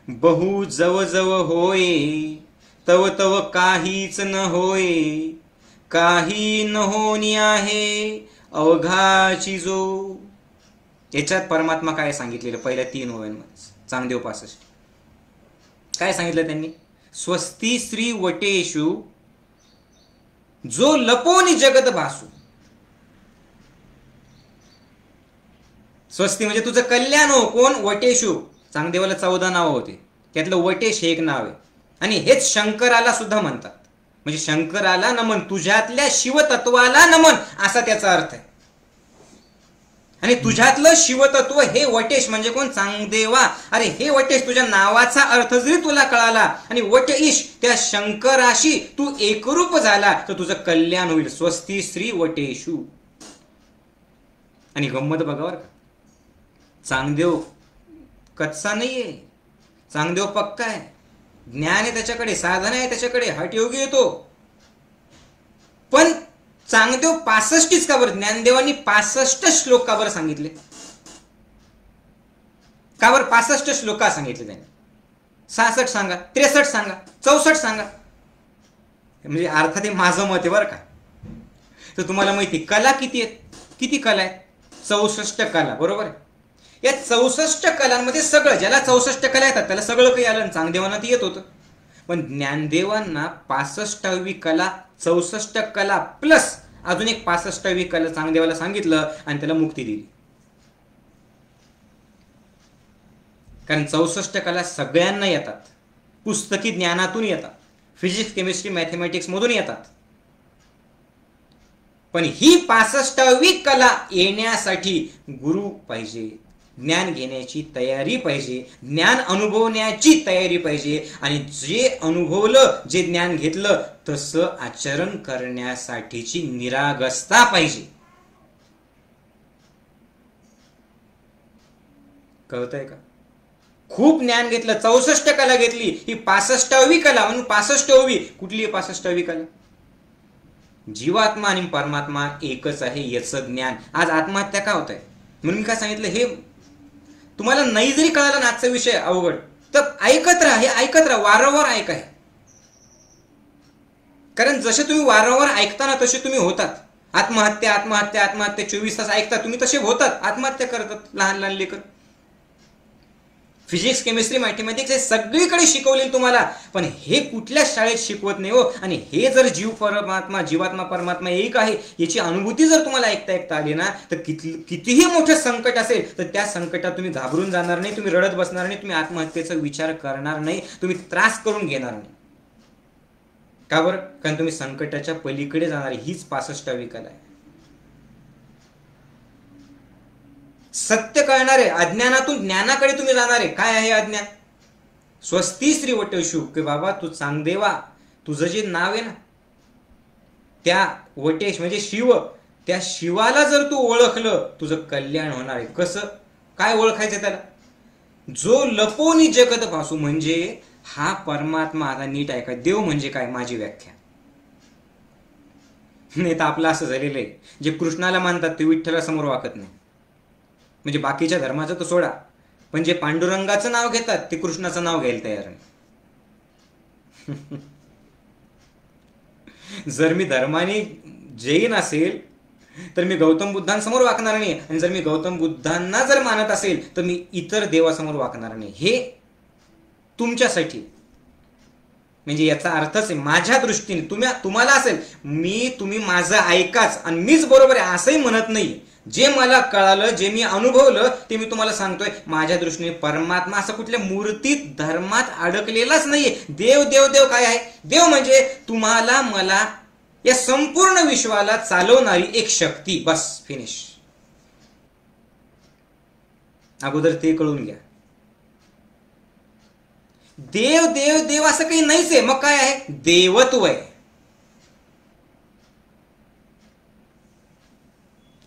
बहु जव जव होय तव तव काहीच न होय काही न होणी आहे अवघाची जो. याच्यात परमात्मा काय सांगितलेलं पहिल्या 3 ओव्यांमध्ये चांगदेव 65 काय सांगितलं त्यांनी? स्वस्ती श्री वटेषु जो लपोनी जगत भासू. स्वस्ती म्हणजे तुझं कल्याण हो. कोण? वटेषु. चांगदेवाला 14 नावं होते, त्यातलं वटेश हे एक नाव आहे. आणि हेच शंकराला सुद्धा म्हणतात. म्हणजे शंकराला नमन, तुझ्यातल्या शिवतत्वाला नमन असा त्याचा अर्थ आहे. आणि तुझ्यातलं शिवतत्व हे वटेश म्हणजे कोण? चांगदेवा. अरे हे वटेश, तुझ्या नावाचा अर्थ जरी तुला कळाला आणि वट ईश त्या शंकराशी तू एकरूप झाला तर तुझं कल्याण होईल. स्वस्ती श्री वटेषु. आणि गंमत बघा बरं का, चांगदेव कच्चा नाहीये, चांगदेव पक्का आहे. ज्ञान आहे त्याच्याकडे, साधना आहे त्याच्याकडे, हठयोगी येतो. पण चांगदेव 65 का बरं? ज्ञानदेवांनी 65 श्लोक का बरं सांगितले? का बरं 65 श्लोक का सांगितले त्यांनी? 66 सांगा, 63 सांगा, 64 सांगा. म्हणजे अर्थात हे माझं मत आहे बरं का. तर तुम्हाला माहिती कला किती आहेत? किती कला आहेत? 64 कला, बरोबर आहे. या 64 कलांमध्ये सगळं, ज्याला 64 कला येतात त्याला सगळं काही आलं. चांगदेवांना ते येत होतं. पण ज्ञानदेवांना 65वी कला, 64 कला प्लस अजून एक 65वी कला चांगदेवाला सांगितलं आणि त्याला मुक्ती दिली. कारण 64 कला सगळ्यांना येतात, पुस्तकी ज्ञानातून येतात, फिजिक्स केमिस्ट्री मॅथमॅटिक्स मधून येतात. पण ही 65वी कला येण्यासाठी गुरु पाहिजे, ज्ञान घेण्याची तयारी पाहिजे, ज्ञान अनुभवण्याची तयारी पाहिजे. आणि जे अनुभवलं, जे ज्ञान घेतलं तसं आचरण करण्यासाठीची निरागसता पाहिजे. कळतंय का? खूप ज्ञान घेतलं, 64 कला घेतली, ही 65वी कला म्हणून 65वी. कुठली 65वी कला? जीवात्मा आणि परमात्मा एकच आहे याचं ज्ञान. आज आत्महत्या का होत आहे? म्हणून मी काय सांगितलं, हे तुम्हाला नाही जरी कळाला ना आजचा विषय अवघड, तर ऐकत राहा, हे ऐकत राहा, वारंवार ऐका. कारण जसे तुम्ही वारंवार ऐकताना तसे तुम्ही होतात. आत्महत्या आत्महत्या आत्महत्या 24 तास ऐकता तुम्ही, तसे होतात, आत्महत्या करतात लहान लहान लेकर. फिजिक्स केमिस्ट्री मॅथमॅटिक्स हे सगळीकडे शिकवले तुम्हाला, पण हे कुठल्या शाळेत शिकवत नाही हो. आणि हे जर जीव परमात्मा, जीवात्मा परमात्मा एक आहे याची अनुभूती जर तुम्हाला ऐकता आली ना, तर कितीही मोठं संकट असेल तर त्या संकटात तुम्ही घाबरून जाणार नाही, तुम्ही रडत बसणार नाही, तुम्ही आत्महत्येचा विचार करणार नाही, तुम्ही त्रास करून घेणार नाही. का बरं? कारण तुम्ही संकटाच्या पलीकडे जाणार. हीच 65वी कला आहे. सत्य कळणार आहे, अज्ञानातून ज्ञानाकडे तुम्ही जाणार आहे. काय आहे अज्ञान? स्वस्ती श्री वटेषु, की बाबा तू चांगदेवा, तुझं जे नाव आहे ना, त्या वटेश म्हणजे शिव, त्या शिवाला जर तू ओळखलं तुझं कल्याण होणार आहे. कसं काय ओळखायचं त्याला? जो लपोनी जगत भासू, म्हणजे हा परमात्मा. आता नीट ऐका, देव म्हणजे काय माझी व्याख्या नाही तर आपलं असं झालेलं आहे, जे कृष्णाला मानतात ते विठ्ठला समोर वाकत नाही. म्हणजे बाकीच्या धर्माचं तर सोडा, पण जे पांडुरंगाचं नाव घेतात ते कृष्णाचं नाव घ्यायला तयार नाही. जर मी धर्माने जैन असेल तर मी गौतम बुद्धांसमोर वाकणार नाही, आणि जर मी गौतम बुद्धांना जर मानत असेल तर मी इतर देवासमोर वाकणार नाही. हे तुमच्यासाठी, म्हणजे याचा अर्थच आहे माझ्या दृष्टीने. तुम्हाला असेल तुम्ही माझं ऐकाच आणि मीच बरोबर आहे असंही म्हणत नाही. जे मला कळालं, जे मी अनुभवलं ते मी तुम्हाला सांगतोय. माझ्या दृष्टीने परमात्मा असं कुठल्या मूर्तीत धर्मात अडकलेलाच नाहीये. देव देव देव काय आहे? देव म्हणजे तुम्हाला मला या संपूर्ण विश्वाला चालवणारी एक शक्ती. बस, फिनिश. अगोदर ते कळून घ्या. देव देव देव असं काही नाहीच आहे. मग काय आहे? देवत्व आहे.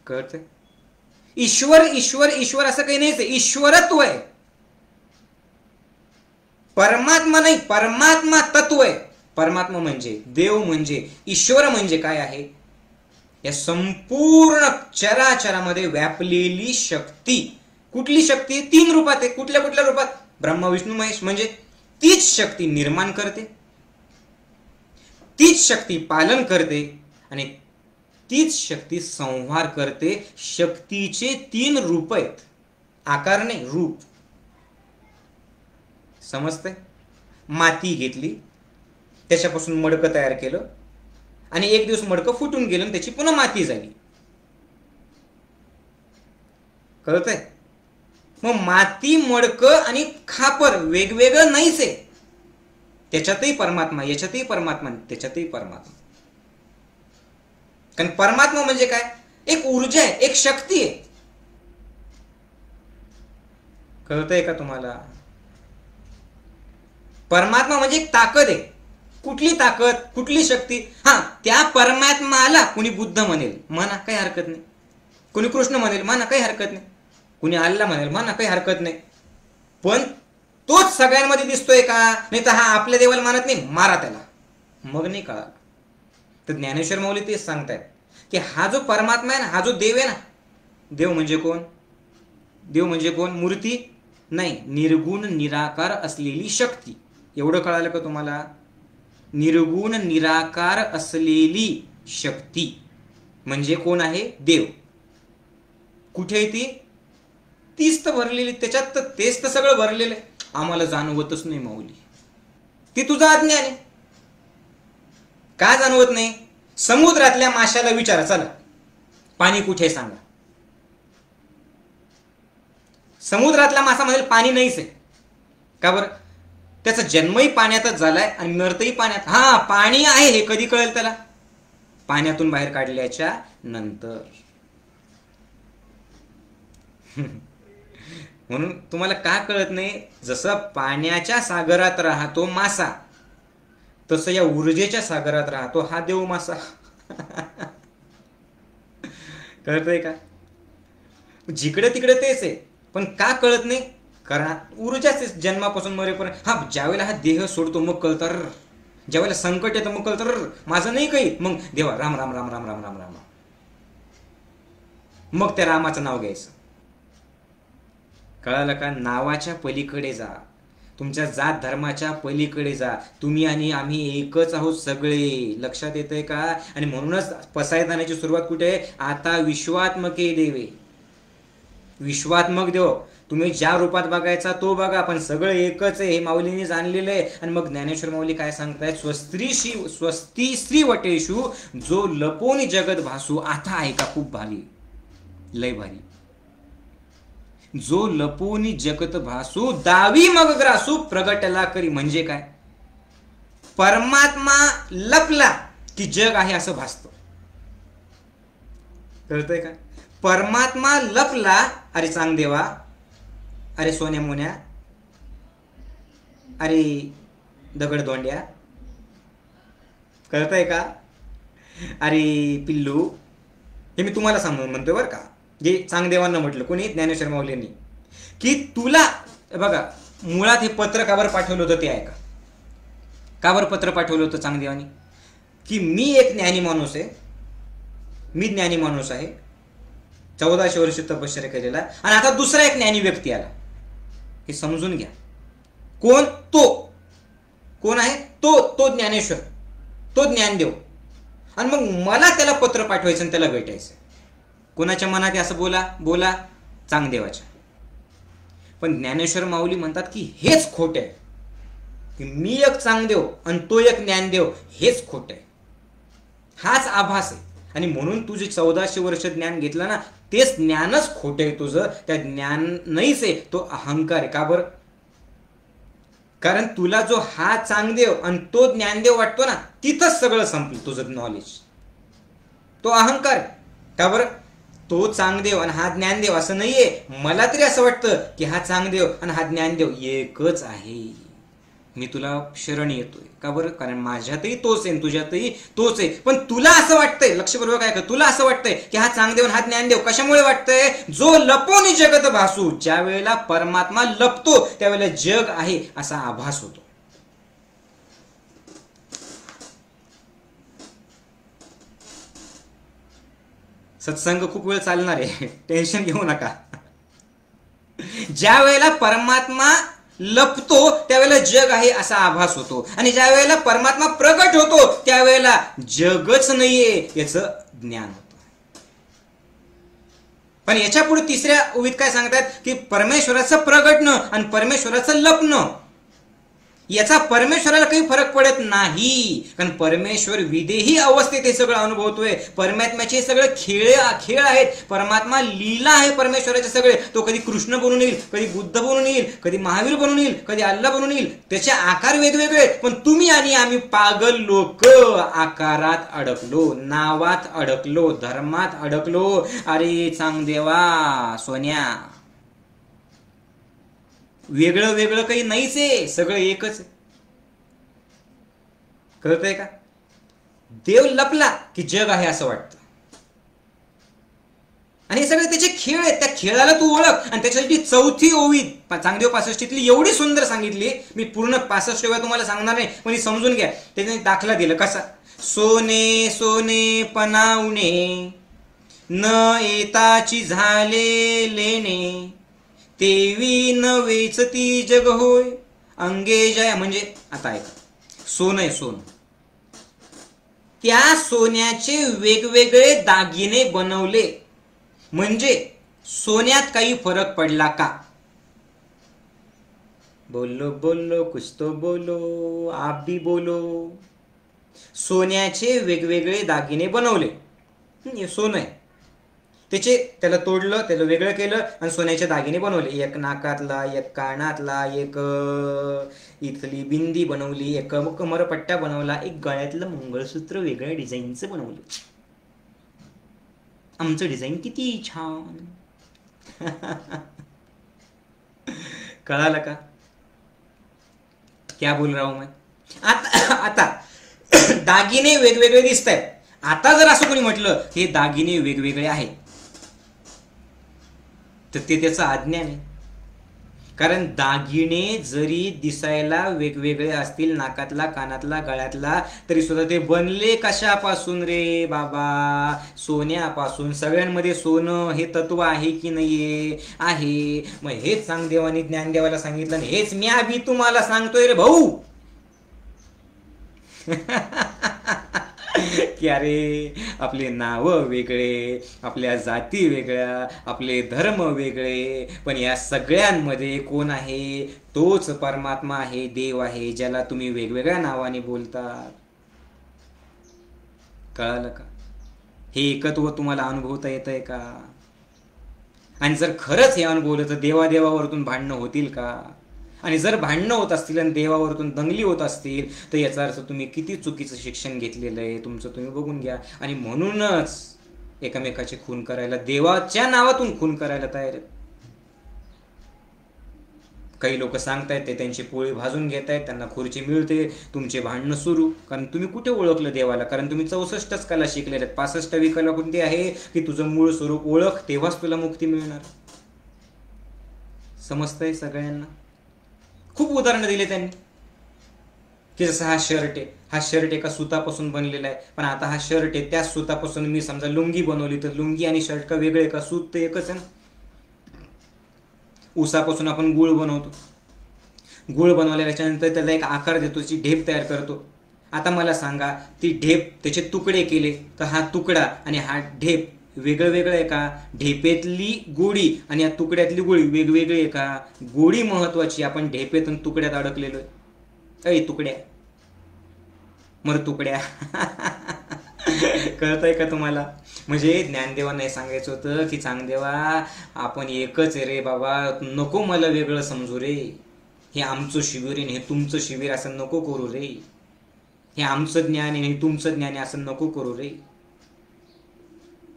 कळतंय? ईश्वर ईश्वर ईश्वर असं काही नाहीच आहे. ईश्वरत्व आहे. परमात्मा नाही, परमात्मा तत्व आहे. परमात्मा म्हणजे, देव म्हणजे, ईश्वर म्हणजे काय आहे? या संपूर्ण चराचरामध्ये व्यापलेली शक्ती. कुठली शक्ती? 3 रूपात आहे. कुठल्या कुठल्या रूपात? ब्रह्मा विष्णू महेश. म्हणजे तीच शक्ती निर्माण करते, तीच शक्ती पालन करते आणि तीच शक्ती संहार करते. शक्तीचे 3 रूप आहेत. आकार नाही, रूप. समजतंय? माती घेतली, त्याच्यापासून मडकं तयार केलं आणि एक दिवस मडकं फुटून गेलं आणि त्याची पुन्हा माती झाली. कळतंय? मग माती, मडकं आणि खापर वेगवेगळं नाहीच आहे. त्याच्यातही परमात्मा, याच्यातही परमात्मा, त्याच्यातही परमात्मा. कारण परमात्मा म्हणजे काय? एक ऊर्जा आहे, एक शक्ती आहे. कळतंय का तुम्हाला? परमात्मा म्हणजे एक ताकद आहे. कुठली ताकद? कुठली शक्ती? हा, त्या परमात्माला कुणी बुद्ध म्हणेल, म्हणा, काही हरकत नाही. कुणी कृष्ण म्हणेल, म्हणा, काही हरकत नाही. कुणी अल्ला म्हणेल, म्हणा, काही हरकत नाही. पण तोच सगळ्यांमध्ये दिसतोय का? नाही तर हा आपल्या देवाला मानत नाही, मारा त्याला. मग नाही कळालं. तर ज्ञानेश्वर माऊली तेच सांगतायत की हा जो परमात्मा आहे ना, हा जो देव आहे ना, देव म्हणजे कोण? देव म्हणजे कोण? मूर्ती नाही, निर्गुण निराकार असलेली शक्ती. एवढं कळालं का तुम्हाला? निर्गुण निराकार असलेली शक्ती म्हणजे कोण आहे? देव. कुठे आहे ती? तीच तर भरलेली, त्याच्यात तर तेच तर सगळं भरलेलं आहे. आम्हाला जाणवतच नाही माऊली. ती तुझं अज्ञान आहे. का जाणवत नाही? समुद्रातल्या माशाला विचारा, चला पाणी कुठे सांगा. समुद्रातला मासा म्हणेल पाणी नाहीच आहे. का बरं? त्याचा जन्मही पाण्यातच झालाय आणि मरतही पाण्यात. हा, पाणी आहे हे कधी कळेल त्याला? पाण्यातून बाहेर काढल्याच्या नंतर. म्हणून तुम्हाला का कळत नाही? जसं पाण्याच्या सागरात राहतो मासा, तसं या ऊर्जेच्या सागरात राहतो हा देव मासा. कळतंय का? जिकडे तिकडे तेच आहे. पण का कळत नाही? कारण ऊर्जाच जन्मापासून मरेपर्यंत. हा, ज्यावेळेला हा देह सोडतो मग कळतं. ज्यावेळेला संकट येतं मग कळतं माझं नाही काही. मग देवा राम राम राम राम राम राम राम. मग त्या रामाचं नाव घ्यायचं. कळालं का? नावाच्या पलीकडे जा, तुमच्या जात धर्माच्या पलीकडे जा. तुम्ही आणि आम्ही एकच आहोत सगळे. लक्षात येतंय का? आणि म्हणूनच पसायदानाची सुरुवात कुठे आहे? आता विश्वात्मके देवे. विश्वात्मक देव तुम्ही ज्या रूपात बघायचा तो बघा, पण सगळं एकच आहे हे माऊलींनी जाणलेलं आहे. आणि मग ज्ञानेश्वर माऊली काय सांगतायत? स्वस्ती श्री वटेशु जो लपोनी जगत भासू. आता आहे का? खूप भारी, लय भारी. जो लपोनी जगत भासू दावी मग ग्रासू प्रगटला करी. म्हणजे काय? परमात्मा लपला की जग आहे असं भासतं. कळतंय का? परमात्मा लपला, अरे चांगदेवा, अरे सोन्या मोन्या, अरे दगडधोंड्या. कळतंय का? अरे पिल्लू. हे मी तुम्हाला सांगून म्हणतोय बरं का. जे चांगदेवांना म्हटलं कोणी? ज्ञानेश्वर माऊलींनी. की तुला बघा, मुळात हे पत्र का बरं पाठवलं होतं ते ऐका. का बरं पत्र पाठवलं होतं चांगदेवांनी? की मी एक ज्ञानी माणूस आहे, मी ज्ञानी माणूस आहे, 1400 वर्ष तपश्चर्या केलेला, आणि आता दुसरा एक ज्ञानी व्यक्ती आला. हे समजून घ्या. कोण? तो कोण आहे? तो ज्ञानेश्वर, तो ज्ञानदेव. आणि मग मला त्याला पत्र पाठवायचं आणि त्याला भेटायचं. कोणाच्या मनात आहे असं? बोला. चांगदेवाच्या. पण ज्ञानेश्वर माऊली म्हणतात की हेच खोट आहे, की मी एक चांगदेव आणि तो एक ज्ञानदेव, हेच खोट आहे, हाच आभास आहे. आणि म्हणून तू जे 1400 वर्ष ज्ञान घेतलं ना, तेच ज्ञानच खोट आहे तुझं. त्या ज्ञान नाहीच आहे, तो अहंकार आहे. का बरं? कारण तुला जो हा चांगदेव आणि तो ज्ञानदेव वाटतो ना, तिथंच सगळं संपलं तुझं नॉलेज. तो अहंकार. का बरं? तो चांगदेव आणि हा ज्ञानदेव असं नाहीये. मला तरी असं वाटतं की हा चांगदेव आणि हा ज्ञानदेव एकच आहे. मी तुला शरण येतोय. का बरं? कारण माझ्यातही तोच आहे, तुझ्यातही तोच आहे. पण तुला असं वाटतंय, लक्षपूर्वक काय कर, तुला असं वाटतंय की हा चांगदेव आणि हा ज्ञानदेव. कशामुळे वाटतंय? जो लपोनी जगत भासू, ज्या वेळेला परमात्मा लपतो त्यावेळेला जग आहे असा आभास होतो. सत्संग खूप वेळ चालणार आहे, टेन्शन घेऊ नका. ज्या वेळेला परमात्मा लपतो त्यावेळेला जग आहे असा आभास होतो. आणि ज्या वेळेला परमात्मा प्रगट होतो त्यावेळेला जगच नाहीये याचं ज्ञान होतं. पण याच्या पुढे तिसऱ्या ओळीत काय सांगतात की परमेश्वराचं प्रगटणं आणि परमेश्वराचं लपणं, याचा परमेश्वराला काही फरक पडत नाही. कारण परमेश्वर विदेही अवस्थेत हे सगळं अनुभवतोय. परमात्म्याचे सगळे खेळ आहेत. परमात्मा लीला आहे परमेश्वराचे सगळे. तो कधी कृष्ण बनून येईल, कधी बुद्ध बनून येईल, कधी महावीर बनून येईल, कधी अल्लाह बनून येईल. त्याचे आकार वेगवेगळे. पण तुम्ही आणि आम्ही पागल लोक आकारात अडकलो, नावात अडकलो, धर्मात अडकलो. अरे चांगदेवा, सोन्या, वेगळं वेगळं काही नाहीच आहे, सगळं एकच आहे. कळतंय का? देव लपला की जग आहे असं वाटतं. आणि हे सगळे त्याचे खेळ आहेत. त्या खेळाला तू ओळख. आणि त्याच्यासाठी चौथी ओवी चांगदेव 65 एवढी सुंदर सांगितली. मी पूर्ण 65 वेळा तुम्हाला सांगणार नाही, पण समजून घ्या. त्याने दाखला दिला कसा. सोने सोने पणावणे, न येताची झाले लेणे, तेवी न वेचती जग होय अंगे जया. म्हणजे आता ऐका, सोनं आहे, सोनं. त्या सोन्याचे वेगवेगळे दागिने बनवले म्हणजे सोन्यात काही फरक पडला का? बोलो बोलो कुछ तो बोलो, आप भी बोलो. सोन्याचे वेगवेगळे दागिने बनवले, सोनं आहे. त्याला तोडलं, त्याला वेगळं केलं आणि सोन्याचे दागिने बनवले. एक नाकातला, एक कानातला, एक इथली बिंदी बनवली, एक कमरपट्टा बनवला, एक गळ्यातलं मंगळसूत्र वेगळ्या डिझाईनचं बनवलं. आमचं डिझाईन किती छान. कळालं का? क्या बोल रहा हूं मैं? आता दागिने वेगवेगळे दिसत आहेत. आता जर असं कोणी म्हटलं हे दागिने वेगवेगळे आहेत तर ते त्याचं अज्ञान आहे. कारण दागिने जरी दिसायला वेगवेगळे असतील, नाकातला, कानातला, गळ्यातला, तरी सुद्धा ते बनले कशापासून रे बाबा? सोन्यापासून. सगळ्यांमध्ये सोनं हे तत्व आहे की नाहीये? आहे. मग हेच चांगदेवानी ज्ञानदेवाला सांगितलं आणि हेच मी बी तुम्हाला सांगतोय रे भाऊ. की अरे आपले नाव वेगळे, आपल्या जाती वेगळ्या, आपले धर्म वेगळे, पण या सगळ्यांमध्ये कोण आहे? तोच परमात्मा आहे, देव आहे, ज्याला तुम्ही वेगवेगळ्या नावाने बोलतात. कळालं का? हे एकत्व तुम्हाला अनुभवता येतंय का? आणि जर खरंच हे अनुभवलं तर देवादेवावरतून भांडणं होतील का? आणि जर भांडणं होत असतील आणि देवावरतून दंगली होत असतील तर याचा अर्थ तुम्ही किती चुकीचं शिक्षण घेतलेलं आहे तुमचं तुम्ही बघून घ्या. आणि म्हणूनच एकमेकाचे खून करायला, देवाच्या नावातून खून करायला तयार आहेत. काही लोक सांगतायत ते त्यांची पोळी भाजून घेत आहेत, त्यांना खुर्ची मिळते, तुमचे भांडणं सुरू. कारण तुम्ही कुठे ओळखलं देवाला? कारण तुम्ही 64च कला शिकलेल्या आहेत. 65वी कला कोणती आहे? की तुझं मूळ स्वरूप ओळख, तेव्हाच तुला मुक्ती मिळणार. समजतंय सगळ्यांना? खूप उदाहरणं दिले त्यांनी की जसं हा शर्ट आहे, हा शर्ट एका सुतापासून बनलेला आहे, पण आता हा शर्ट आहे त्याच सुतापासून मी समजा लुंगी बनवली तर लुंगी आणि शर्ट का वेगळे का? सूत तर एकच आहे ना. ऊसापासून आपण गुळ बनवतो. गुळ बनवल्याच्या नंतर त्याला एक आकार देतो, त्याची ढेप तयार करतो. आता मला सांगा, ती ढेप त्याचे तुकडे केले तर हा तुकडा आणि हा ढेप वेगळं वेगळं आहे का? ढेपेतली गोडी आणि या तुकड्यातली गोळी वेगवेगळी आहे का? गोडी महत्वाची, आपण ढेपेतून तुकड्यात अडकलेलो आहे. तुकड्या मर तुकड्या कळतंय का तुम्हाला? म्हणजे ज्ञानदेवांना हे सांगायचं होतं की चांगदेवा, आपण एकच आहे रे बाबा, नको मला वेगळं समजू रे. हे आमचं शिबिर आहे, हे तुमचं शिबिर असं नको करू रे. हे आमचं ज्ञान आहे, हे तुमचं ज्ञान आहे असं नको करू रे.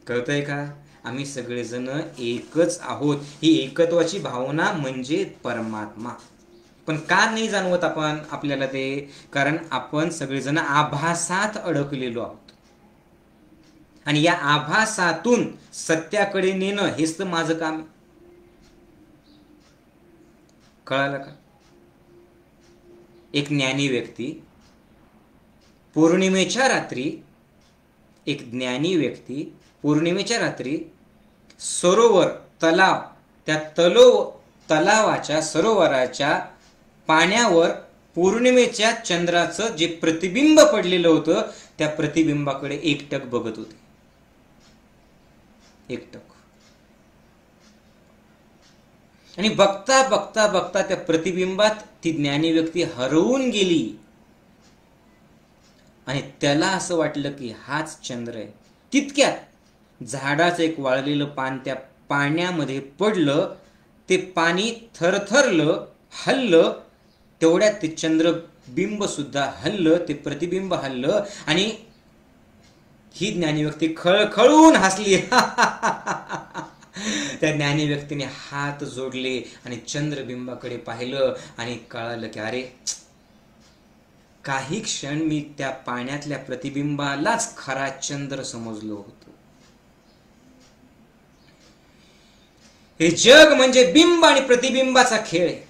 कळतंय का? आम्ही सगळेजण एकच आहोत. ही एकत्वाची भावना म्हणजे परमात्मा. पण का नाही जाणवत आपण आपल्याला ते? कारण आपण सगळेजण आभासात अडकलेलो आहोत. आणि या आभासातून सत्याकडे नेणं हेच तर माझं काम आहे. कळालं का? एक ज्ञानी व्यक्ती पौर्णिमेच्या रात्री, एक ज्ञानी व्यक्ती पौर्णिमेच्या रात्री सरोवर, तलाव, त्या तलावाच्या सरोवराच्या पाण्यावर पौर्णिमेच्या चंद्राचं जे प्रतिबिंब पडलेलं होतं, त्या प्रतिबिंबाकडे एकटक बघत होते. एकटक. आणि बघता बघता बघता त्या प्रतिबिंबात ती ज्ञानी व्यक्ती हरवून गेली. आणि त्याला असं वाटलं की हाच चंद्र आहे. तितक्यात झाडाचं एक वाळलेलं पान त्या पाण्यामध्ये पडलं. ते पाणी थरथरलं, हललं. तेवढ्यात ते चंद्रबिंब सुद्धा हललं, ते प्रतिबिंब हललं. आणि ही ज्ञानी व्यक्ती खळखळून हसली. त्या ज्ञानी व्यक्तीने हात जोडले आणि चंद्रबिंबाकडे पाहिलं आणि कळालं की अरे, काही क्षण मी त्या पाण्यातल्या प्रतिबिंबालाच खरा चंद्र समजलो होतो. हे जग म्हणजे बिंब आणि प्रतिबिंबाचा खेळ आहे.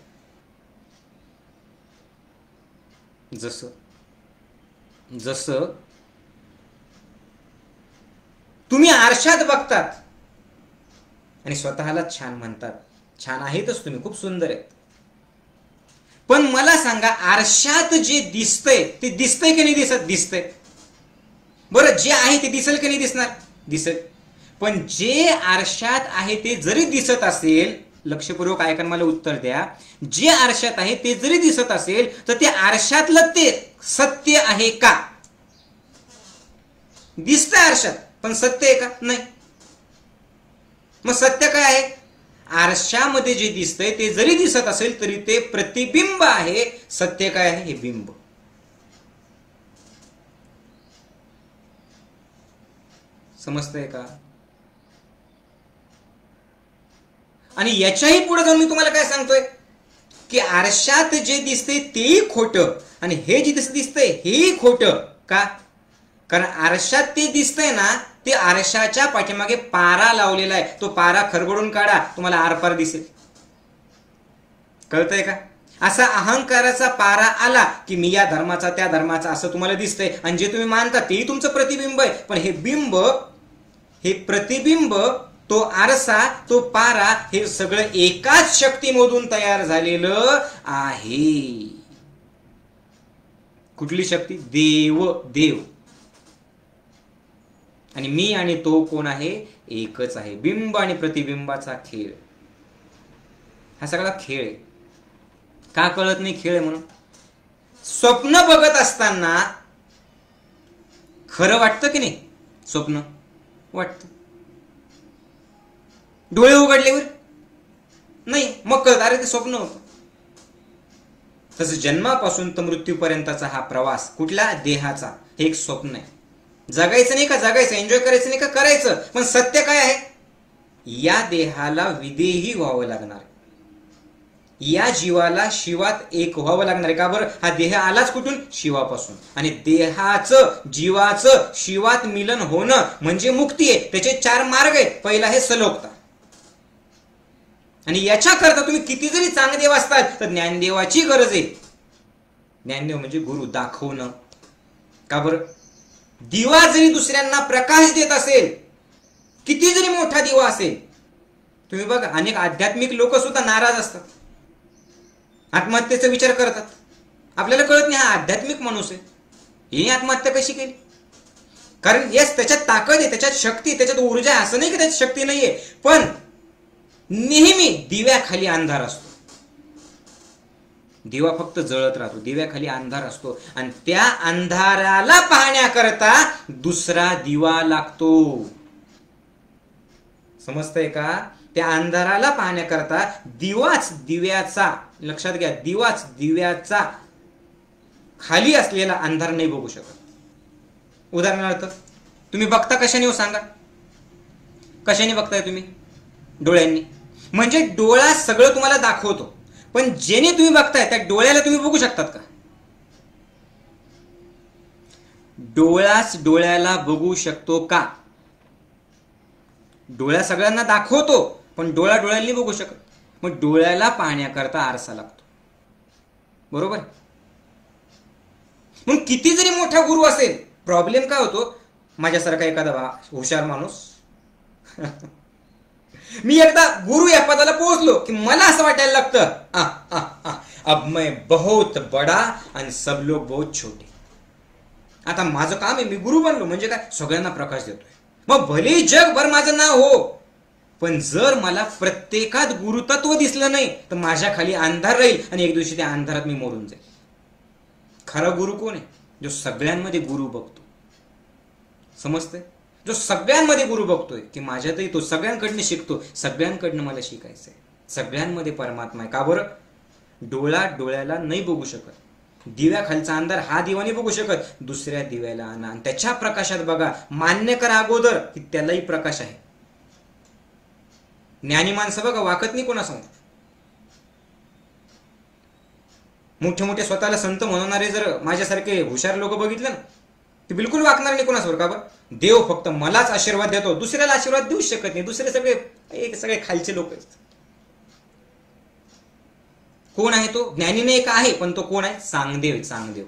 जसं तुम्ही आरशात बघतात आणि स्वतःला छान म्हणतात, छान आहेतच तुम्ही, खूप सुंदर आहेत. पण मला सांगा, आरशात जे दिसतंय ते दिसतंय की नाही दिसत? दिसतंय. बरं, जे आहे ते दिसेल की नाही दिसणार? दिसेल. पण जे आरशात आहे ते जरी दिसत असेल, लक्षपूर्वक ऐकून मला उत्तर द्या, जे आरशात आहे ते जरी दिसत असेल तर ते आरशातलं ते सत्य आहे का? दिसतंय आरशात, पण सत्य आहे का? नाही. मग सत्य काय आहे? आरशामध्ये जे दिसतंय ते जरी दिसत असेल तरी ते प्रतिबिंब आहे. सत्य काय आहे? हे बिंब. समजतंय का? आणि याच्याही पुढे जाऊन मी तुम्हाला काय सांगतोय की आरशात जे दिसतंय तेही खोटं आणि हे जे दिसतंय हेही खोटं. का? कारण आरशात ते दिसतंय ना, ते आरशाच्या पाठीमागे पारा लावलेला आहे. तो पारा खरबडून काढा, तुम्हाला आरपार दिसेल. कळतंय का? असा अहंकाराचा पारा आला की मी या धर्माचा, त्या धर्माचा असं तुम्हाला दिसतंय. आणि जे तुम्ही मानता तेही तुमचं प्रतिबिंब आहे. पण हे बिंब, हे प्रतिबिंब, तो आरसा, तो पारा, हे सगळं एकाच शक्तीमधून तयार झालेलं आहे. कुठली शक्ती? देव. आणि मी आणि तो कोण आहे? एकच आहे. बिंब आणि प्रतिबिंबाचा खेळ. हा सगळा खेळ आहे. का कळत नाही खेळ आहे म्हणून? स्वप्न बघत असताना खरं वाटतं की नाही? स्वप्न वाटतं. डोळे उघडल्यावर नाही, मग कळत अरे ते स्वप्न होतं. तसं जन्मापासून तर मृत्यूपर्यंतचा हा प्रवास कुठला? देहाचा. हे एक स्वप्न आहे. जगायचं नाही का? जगायचं. एन्जॉय करायचं नाही का? करायचं. पण सत्य काय आहे? या देहाला विदेही व्हावं लागणार. या जीवाला शिवात एक व्हावं लागणार आहे. का बरं? हा देह आलाच कुठून? शिवापासून. आणि देहाचं, जीवाचं शिवात मिलन होणं म्हणजे मुक्ती आहे. त्याचे 4 मार्ग आहेत. पहिला आहे सलोकता. आणि याच्याकरता तुम्ही किती जरी चांगदेव असताल तर ज्ञानदेवाची गरज आहे. ज्ञानदेव म्हणजे गुरु, दाखवणं. का बरं? दिवा जरी दुसऱ्यांना प्रकाश देत असेल, किती जरी मोठा दिवा असेल, तुम्ही बघा, अनेक आध्यात्मिक लोक सुद्धा नाराज असतात, आत्महत्येचा विचार करतात. आपल्याला कळत नाही हा आध्यात्मिक माणूस आहे, ही आत्महत्या कशी केली. कारण येस, त्याच्यात ताकद आहे, त्याच्यात शक्ती, त्याच्यात ऊर्जा आहे, असं नाही की त्याच्यात शक्ती नाहीये, पण नेहमी दिव्याखाली अंधार असतो. दिवा फक्त जळत राहतो, दिव्याखाली अंधार असतो, आणि त्या अंधाराला पाहण्याकरता दुसरा दिवा लागतो. समजतंय का? त्या अंधाराला पाहण्याकरता दिवाच दिव्याचा, लक्षात घ्या, दिवाच दिव्याचा खाली असलेला अंधार नाही बघू शकत. उदाहरणार्थ तुम्ही बघता कशाने हो सांगा, कशाने बघताय तुम्ही? डोळ्यांनी. म्हणजे डोळा सगळं तुम्हाला दाखवतो, पण जेणे तुम्ही बघताय त्या डोळ्याला तुम्ही बघू शकतात का? डोळाच डोळ्याला बघू शकतो का? डोळा सगळ्यांना दाखवतो, पण डोळा डोळ्याला नाही बघू शकत. मग डोळ्याला पाहण्याकरता आरसा लागतो, बरोबर? मग किती जरी मोठा गुरु असेल, प्रॉब्लेम काय होतो, माझ्यासारखा एखादा हुशार माणूस मी एकदा गुरु या पदाला पोहोचलो की मला असं वाटायला लागतं अब मैं बहुत बडा आणि सब लोग बहुत छोटे. आता माझं काम आहे, मी गुरु बनलो म्हणजे काय, सगळ्यांना प्रकाश देतोय. मग भले जगभर माझं नाव हो, पण जर मला प्रत्येकात गुरुतत्व दिसलं नाही तर माझ्या खाली अंधार राहील, आणि एक दिवशी त्या अंधारात मी मोरून जाईल. खरा गुरु कोण आहे? जो सगळ्यांमध्ये गुरु बघतो. समजतंय? जो सगळ्यांमध्ये गुरु बघतोय की माझ्यातही तो सगळ्यांकडनं शिकतो, सगळ्यांकडनं मला शिकायचंय. सगळ्यांमध्ये परमात्मा आहे. का बरं? डोळा डोळ्याला नाही बघू शकत, दिव्याखालचा अंधार हा दिवा नाही बघू शकत, दुसऱ्या दिव्याला आणा आणि त्याच्या प्रकाशात बघा. मान्य करा अगोदर की त्यालाही प्रकाश आहे. ज्ञानी माणसं बघा वाकत नाही कोणासमोर. मोठे मोठे स्वतःला संत म्हणणारे जर माझ्यासारखे हुशार लोक बघितलं ना, ते बिलकुल वाकणार नाही कोणासमोर. का बरं? देव फक्त मलाच आशीर्वाद देतो, दुसऱ्याला आशीर्वाद देऊच शकत नाही. दुसरे सगळे खालचे लोक आहेत. कोण आहे तो? ज्ञानी नाही का आहे, पण तो कोण आहे? चांगदेव. चांगदेव.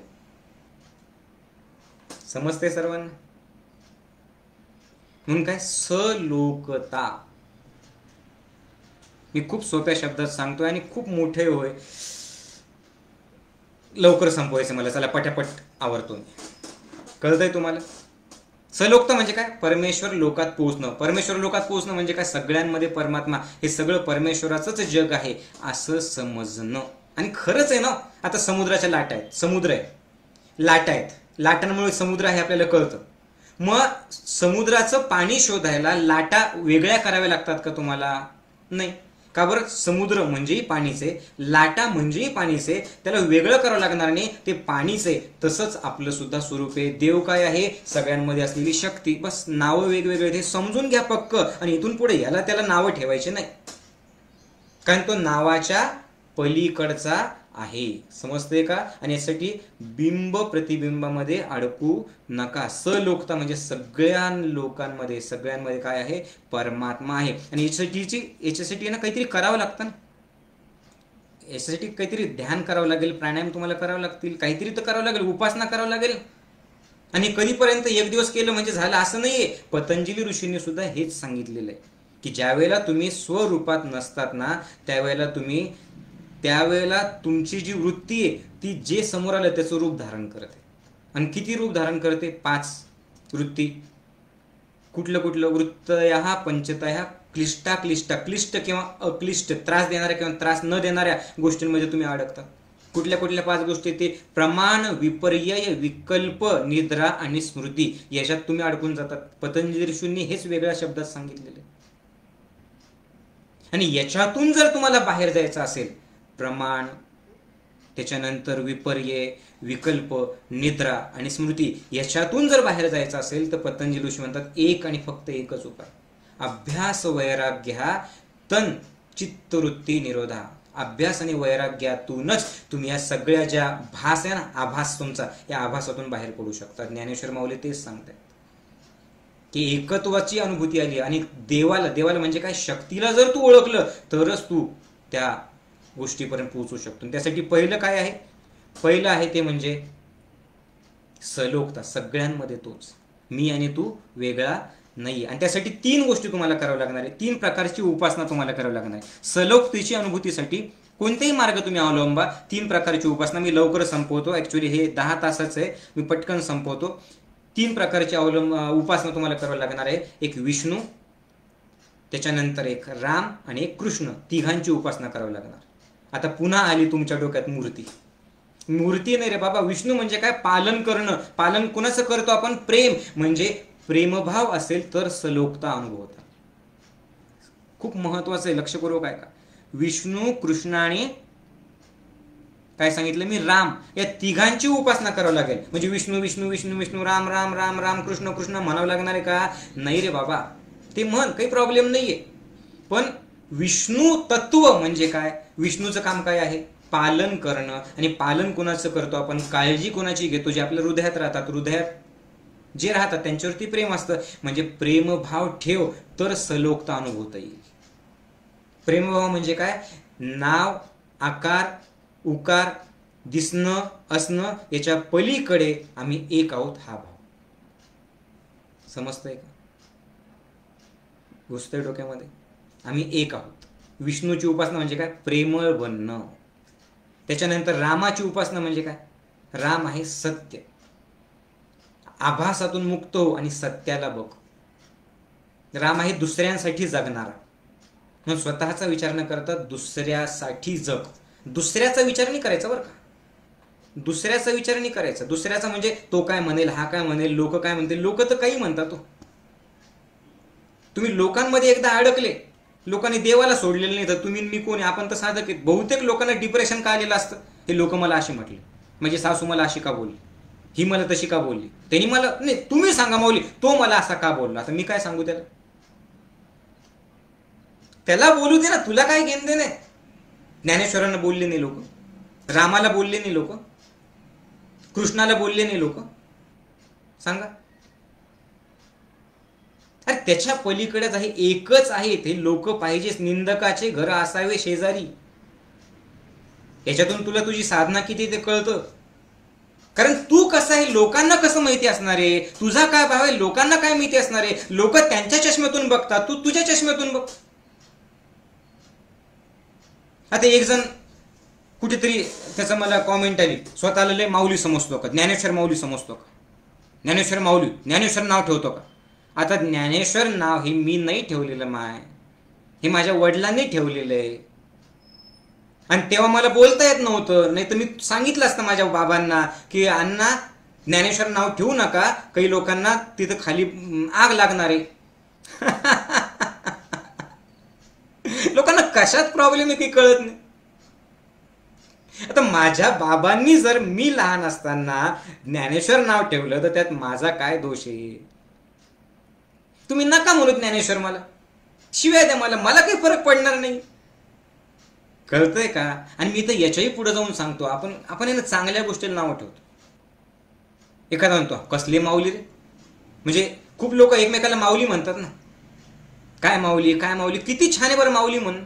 समजते सर्वांना? म्हणून काय सलोकता. मी खूप सोप्या शब्दात सांगतोय आणि खूप मोठे होय, लवकर संपवायचं मला. चला पटापट आवरतो मी. कळतंय तुम्हाला? सलोकता म्हणजे काय? परमेश्वर लोकात पोहोचणं. परमेश्वर लोकात पोहोचणं म्हणजे काय? सगळ्यांमध्ये परमात्मा, हे सगळं परमेश्वराचंच जग आहे असं समजणं. आणि खरंच आहे ना. आता समुद्राच्या लाटा आहेत, समुद्र आहे, लाटा आहेत, लाटांमुळे समुद्र आहे आपल्याला कळतं. मग समुद्राचं पाणी शोधायला लाटा वेगळ्या कराव्या लागतात का तुम्हाला? नाही. का बरं? समुद्र म्हणजेही पाणीचे, लाटा म्हणजेही पाणीचे, त्याला वेगळं करावं लागणार नाही, ते पाणीचे. तसंच आपलं सुद्धा स्वरूप आहे. देव काय आहे? सगळ्यांमध्ये असलेली शक्ती. बस नावं वेगवेगळे, हे समजून घ्या पक्क. आणि इथून पुढे याला त्याला नावं ठेवायचे नाही, कारण तो नावाच्या पलीकडचा आहे. समजते का? आणि यासाठी बिंब प्रतिबिंबामध्ये अडकू नका. सलोकता म्हणजे सगळ्यांमध्ये काय आहे? परमात्मा आहे. आणि याच्यासाठी ना काहीतरी करावं लागतं ना. याच्यासाठी काहीतरी ध्यान करावं लागेल, प्राणायाम तुम्हाला करावं लागतील, काहीतरी तर करावं लागेल, उपासना करावं लागेल. आणि कधीपर्यंत एक दिवस केलं म्हणजे झालं असं नाहीये. पतंजली ऋषींनी सुद्धा हेच सांगितलेलं आहे की ज्यावेळेला तुम्ही स्वरूपात नसतात ना, त्यावेळेला तुमची जी वृत्ती आहे ती जे समोर आलं त्याचं रूप धारण करते. आणि किती रूप धारण करते? 5 वृत्ती. कुठलं वृत्तया पंचतया क्लिष्ट किंवा अक्लिष्ट, त्रास देणाऱ्या किंवा त्रास न देणाऱ्या गोष्टींमध्ये तुम्ही अडकता. कुठल्या 5 गोष्टी? ते प्रमाण, विपर्यय, विकल्प, निद्रा आणि स्मृती. याच्यात तुम्ही अडकून जातात. पतंजली ऋषींनी हेच वेगळ्या शब्दात सांगितलेले. आणि याच्यातून जर तुम्हाला बाहेर जायचं असेल, प्रमाण, त्याच्यानंतर विपर्यय, विकल्प, निद्रा आणि स्मृती, याच्यातून जर बाहेर जायचं असेल तर पतंजली ऋषी म्हणतात एक आणि फक्त एकच उपाय. अभ्यास वैराग्य तन चित्तवृत्ती निरोधा. अभ्यास आणि वैराग्यातूनच तुम्ही या सगळ्या ज्या भास आहे ना, आभास तुमचा, या आभासातून बाहेर पडू शकता. ज्ञानेश्वर माऊली तेच सांगतात की एकत्वाची अनुभूती आली. आणि देवाला म्हणजे काय? शक्तीला जर तू ओळखलं तरच तू त्या गोष्टीपर्यंत पोहोचू शकतो. त्यासाठी पहिलं काय आहे? पहिलं आहे ते म्हणजे सलोकता. सगळ्यांमध्ये तोच, मी आणि तू वेगळा नाही. आणि त्यासाठी 3 गोष्टी तुम्हाला कराव्या लागणार आहे. 3 प्रकारची उपासना तुम्हाला करावी लागणार आहे. सलोखतेची अनुभूतीसाठी कोणतेही मार्ग तुम्ही अवलंबा. 3 प्रकारची उपासना. मी लवकर संपवतो. ॲक्च्युली हे 10 तासाचं आहे, मी पटकन संपवतो. 3 प्रकारची उपासना तुम्हाला करावी लागणार आहे. एक विष्णू, त्याच्यानंतर एक राम आणि एक कृष्ण, तिघांची उपासना करावी लागणार. आता पुन्हा आली तुमच्या डोक्यात मूर्ती. मूर्ती नाही रे बाबा. विष्णू म्हणजे काय? पालन करणं. पालन कुणाचं करतो आपण? प्रेम. म्हणजे प्रेमभाव असेल तर सलोखता अनुभवतात. खूप महत्वाचं आहे, लक्षपूर्वक आहे का. विष्णू, कृष्ण आणि काय सांगितलं मी? राम. या तिघांची उपासना करावी लागेल. म्हणजे विष्णू विष्णू विष्णू विष्णू, राम राम राम राम, कृष्ण कृष्ण म्हणावं लागणार आहे का? नाही रे बाबा. ते म्हण, काही प्रॉब्लेम नाहीये. पण विष्णू तत्व म्हणजे काय? विष्णूचं काम काय आहे? पालन करणं. आणि पालन कोणाचं करतो आपण? काळजी कोणाची घेतो? जे आपल्या हृदयात राहतात. हृदयात जे राहतात त्यांच्यावरती प्रेम असतं. म्हणजे प्रेमभाव ठेव तर सलोखता अनुभवता येईल. प्रेमभाव म्हणजे काय? नाव, आकार, उकार, दिसणं, असणं याच्या पलीकडे आम्ही एक आहोत हा भाव. समजतंय का? घुसतंय डोक्यामध्ये? आम्ही एक आहोत. विष्णूची उपासना म्हणजे काय? प्रेमळ बनणं. त्याच्यानंतर रामाची उपासना म्हणजे काय? राम आहे सत्य. आभासातून मुक्त हो आणि सत्याला बघ. राम आहे दुसऱ्यांसाठी जगणारा. म्हणून स्वतःचा विचार न करता दुसऱ्यासाठी जग. दुसऱ्याचा विचार नाही करायचा बरं का. दुसऱ्याचा विचार नाही करायचा. दुसऱ्याचा म्हणजे तो काय म्हणेल, हा काय म्हणेल, लोक काय म्हणतील. लोक तर काही म्हणतात. तुम्ही लोकांमध्ये एकदा अडकले, लोकांनी देवाला सोडलेलं नाही तर तुम्ही मी कोण? आपण तर साधक आहेत. बहुतेक लोकांना डिप्रेशन का आलेलं असतं? हे लोक मला अशी म्हटले, म्हणजे सासू मला अशी का बोलली, ही मला तशी का बोलली, त्यांनी मला नाही. तुम्ही सांगा माऊली, तो मला असा का बोलला. आता मी काय सांगू त्याला? त्याला बोलू दे ना, तुला काय घेणं देणं आहे? ज्ञानेश्वरांना बोलले नाही लोक, रामाला बोलले नाही लोक, कृष्णाला बोलले नाही लोक. सांगा. अरे त्याच्या पलीकडेच आहे, एकच आहे ते. लोक पाहिजेच. निंदकाचे घर असावे शेजारी. याच्यातून तुला तुझी साधना किती ते कळतं. कारण तू कसं आहे लोकांना कसं माहिती असणार आहे? तुझा काय भाव आहे लोकांना काय माहिती असणार आहे? लोक त्यांच्या चष्म्यातून बघतात, तू तुझ्या चष्म्यातून बघ. आता एक जण कुठेतरी त्याचं मला कॉमेंट आली, स्वतःला लय माऊली समजतो का? ज्ञानेश्वर माऊली समजतो का? ज्ञानेश्वर माऊली, ज्ञानेश्वर नाव ठेवतो का? आता ज्ञानेश्वर नाव हे मी नाही ठेवलेलं माय, हे माझ्या वडिलांनी ठेवलेलं आहे. आणि तेव्हा मला बोलता येत नव्हतं. नाही तर मी सांगितलं असतं माझ्या बाबांना की अण्णा ज्ञानेश्वर नाव ठेवू नका, काही लोकांना तिथं खाली आग लागणार आहे. लोकांना कशात प्रॉब्लेम आहे काही कळत नाही. आता माझ्या बाबांनी जर मी लहान असताना ज्ञानेश्वर नाव ठेवलं तर त्यात माझा काय दोष आहे? तुम्ही नका म्हणू ज्ञानेश्वर, मला शिवाय द्या, मला काही फरक पडणार नाही. कळतंय का? आणि मी तर याच्याही पुढे जाऊन सांगतो, आपण यांना चांगल्या गोष्टीला नाव ठेवतो. एखादा म्हणतो कसले माऊली रे, म्हणजे खूप लोक एकमेकाला माऊली म्हणतात ना. काय माऊली, काय माऊली, किती छान आहे बरं माऊली म्हणून.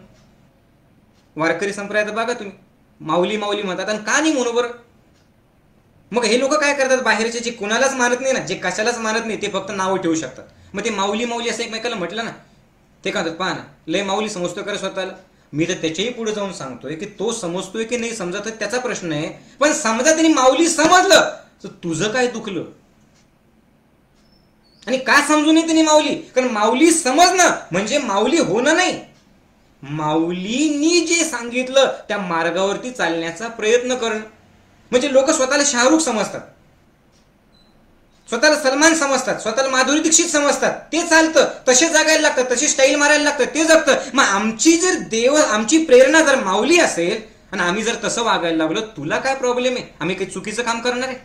वारकरी संप्रदायात बघा तुम्ही, माऊली माऊली म्हणतात. आणि का नाही म्हणू बरं? मग हे लोक काय करतात? बाहेरचे जे कोणालाच मानत नाही ना, जे कशालाच मानत नाही, ते फक्त नावं ठेवू शकतात. मग ते माऊली माऊली असं एकमेकाला म्हटलं ना, ते काय म्हणतात, पहा ना लय माऊली समजतोय का स्वतःला. मी तर त्याच्याही पुढे जाऊन सांगतोय की तो समजतोय की नाही समजत त्याचा प्रश्न आहे, पण समजा त्यांनी माऊली समजलं तर तुझं काय दुखलं? आणि का समजू नये त्यांनी माऊली? कारण माऊली समजणं म्हणजे माऊली होणं नाही. माऊलींनी जे सांगितलं त्या मार्गावरती चालण्याचा प्रयत्न करणं. म्हणजे लोक स्वतःला शाहरुख समजतात, स्वतःला सलमान समजतात, स्वतःला माधुरी दीक्षित समजतात. ते चालतं, तसे जगायला लागतं, तशी स्टाईल मारायला लागतं, ते जगतं. मग आमची जर आमची प्रेरणा जर माऊली असेल आणि आम्ही जर तसं वागायला लागलो, तुला काय प्रॉब्लेम आहे? आम्ही काही चुकीचं काम करणार आहे?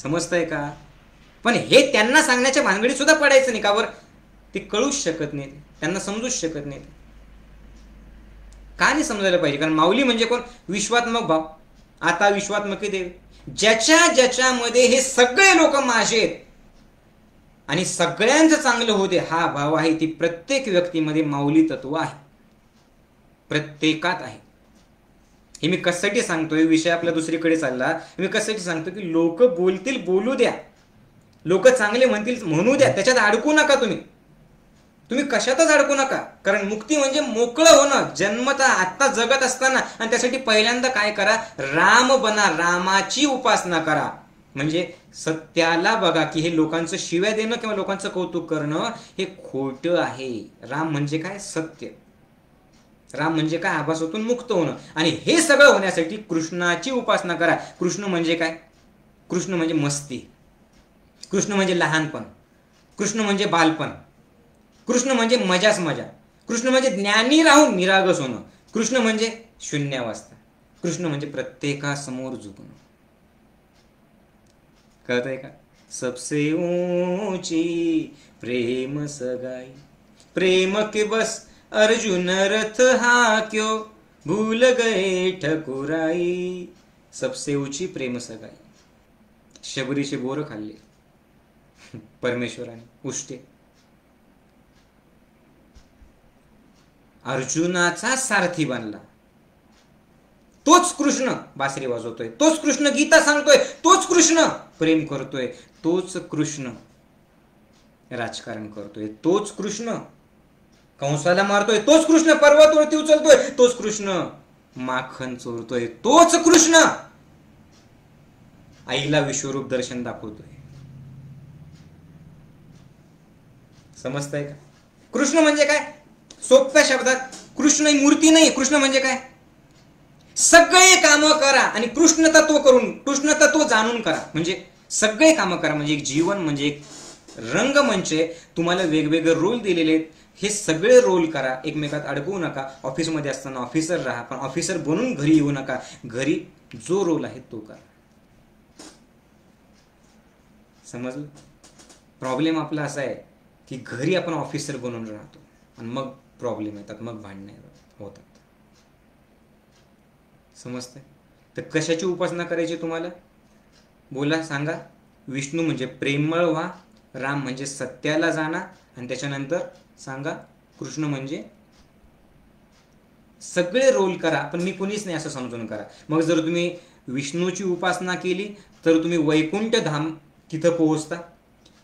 समजतंय का? पण हे त्यांना सांगण्याच्या भानगडीत सुद्धा पडायचं नाही. का बरं? ते कळूच शकत नाही, त्यांना समजूच शकत नाही. का नाही समजायला पाहिजे? कारण माऊली म्हणजे कोण? विश्वात्मक भाव. आता विश्वात्मक देव, ज्याच्यामध्ये हे सगळे लोक माझे आहेत आणि सगळ्यांचं चांगलं होते हा भाव आहे, ती प्रत्येक व्यक्तीमध्ये माऊली तत्व आहे, प्रत्येकात आहे. हे मी कशासाठी सांगतोय? विषय आपला दुसरीकडे चालला. मी कशासाठी सांगतो की लोक बोलतील, बोलू द्या. लोक चांगले म्हणतील म्हणू द्या, त्याच्यात अडकू नका तुम्ही. तुम्ही कशातच अडकू नका. कारण मुक्ती म्हणजे मोकळं होणं जन्मतः आत्ता जगत असताना. आणि त्यासाठी पहिल्यांदा काय करा, राम बना, रामाची उपासना करा. म्हणजे सत्याला बघा की हे लोकांचं शिव्या देणं किंवा लोकांचं कौतुक करणं हे खोटं आहे. राम म्हणजे काय, सत्य. राम म्हणजे काय, आभासातून मुक्त होणं. आणि हे सगळं होण्यासाठी कृष्णाची उपासना करा. कृष्ण म्हणजे काय, कृष्ण म्हणजे मस्ती, कृष्ण म्हणजे लहानपण, कृष्ण म्हणजे बालपण, कृष्ण म्हणजे मजाच मजा, कृष्ण म्हणजे ज्ञानी राहून निरागस होणं, कृष्ण म्हणजे शून्यावस्था, कृष्ण म्हणजे प्रत्येकासमोर झुकणं. कळतंय का? सबसे ऊंची प्रेम सगाई, प्रेम के बस अर्जुन रथ हा क्यों, भूल गए ठकुराई. सबसे ऊंची प्रेम सगाई. शबरीचे बोर खाल्ले परमेश्वराने, उष्टे. अर्जुनाचा सारथी बनला तोच कृष्ण बासरी वाजवतोय, तोच कृष्ण गीता सांगतोय, तोच कृष्ण प्रेम करतोय, तोच कृष्ण राजकारण करतोय, तोच कृष्ण कंसाला मारतोय, तोच कृष्ण पर्वतवरती उचलतोय, तोच कृष्ण माखन चोरतोय, तोच कृष्ण आईला विश्वरूप दर्शन दाखवतोय. समजतंय का? कृष्ण म्हणजे काय, सोप्या शब्दात कृष्ण ही मूर्ती नाही. कृष्ण म्हणजे काय, सगळे कामं करा आणि कृष्ण तत्व करून, कृष्ण तत्व जाणून करा. म्हणजे सगळे कामं करा. म्हणजे एक जीवन म्हणजे एक रंगमंच आहे. तुम्हाला वेगवेगळे रोल दिलेले आहेत. हे सगळे रोल करा, एकमेकात अडकवू नका. ऑफिसमध्ये असताना ऑफिसर राहा, पण ऑफिसर बनून घरी येऊ नका. घरी जो रोल आहे तो करा. समजलं? प्रॉब्लेम आपला असा आहे की घरी आपण ऑफिसर बनून राहतो आणि मग प्रॉब्लेम येतात, मग भांडणे होतात. समजतंय? तर कशाची उपासना करायची तुम्हाला? बोला, सांगा. विष्णू म्हणजे प्रेमळ व्हा, राम म्हणजे सत्याला जाणा, आणि त्याच्यानंतर सांगा कृष्ण म्हणजे सगळे रोल करा, पण मी कुणीच नाही असं समजून करा. मग जर तुम्ही विष्णूची उपासना केली तर तुम्ही वैकुंठ धाम तिथं पोहोचता.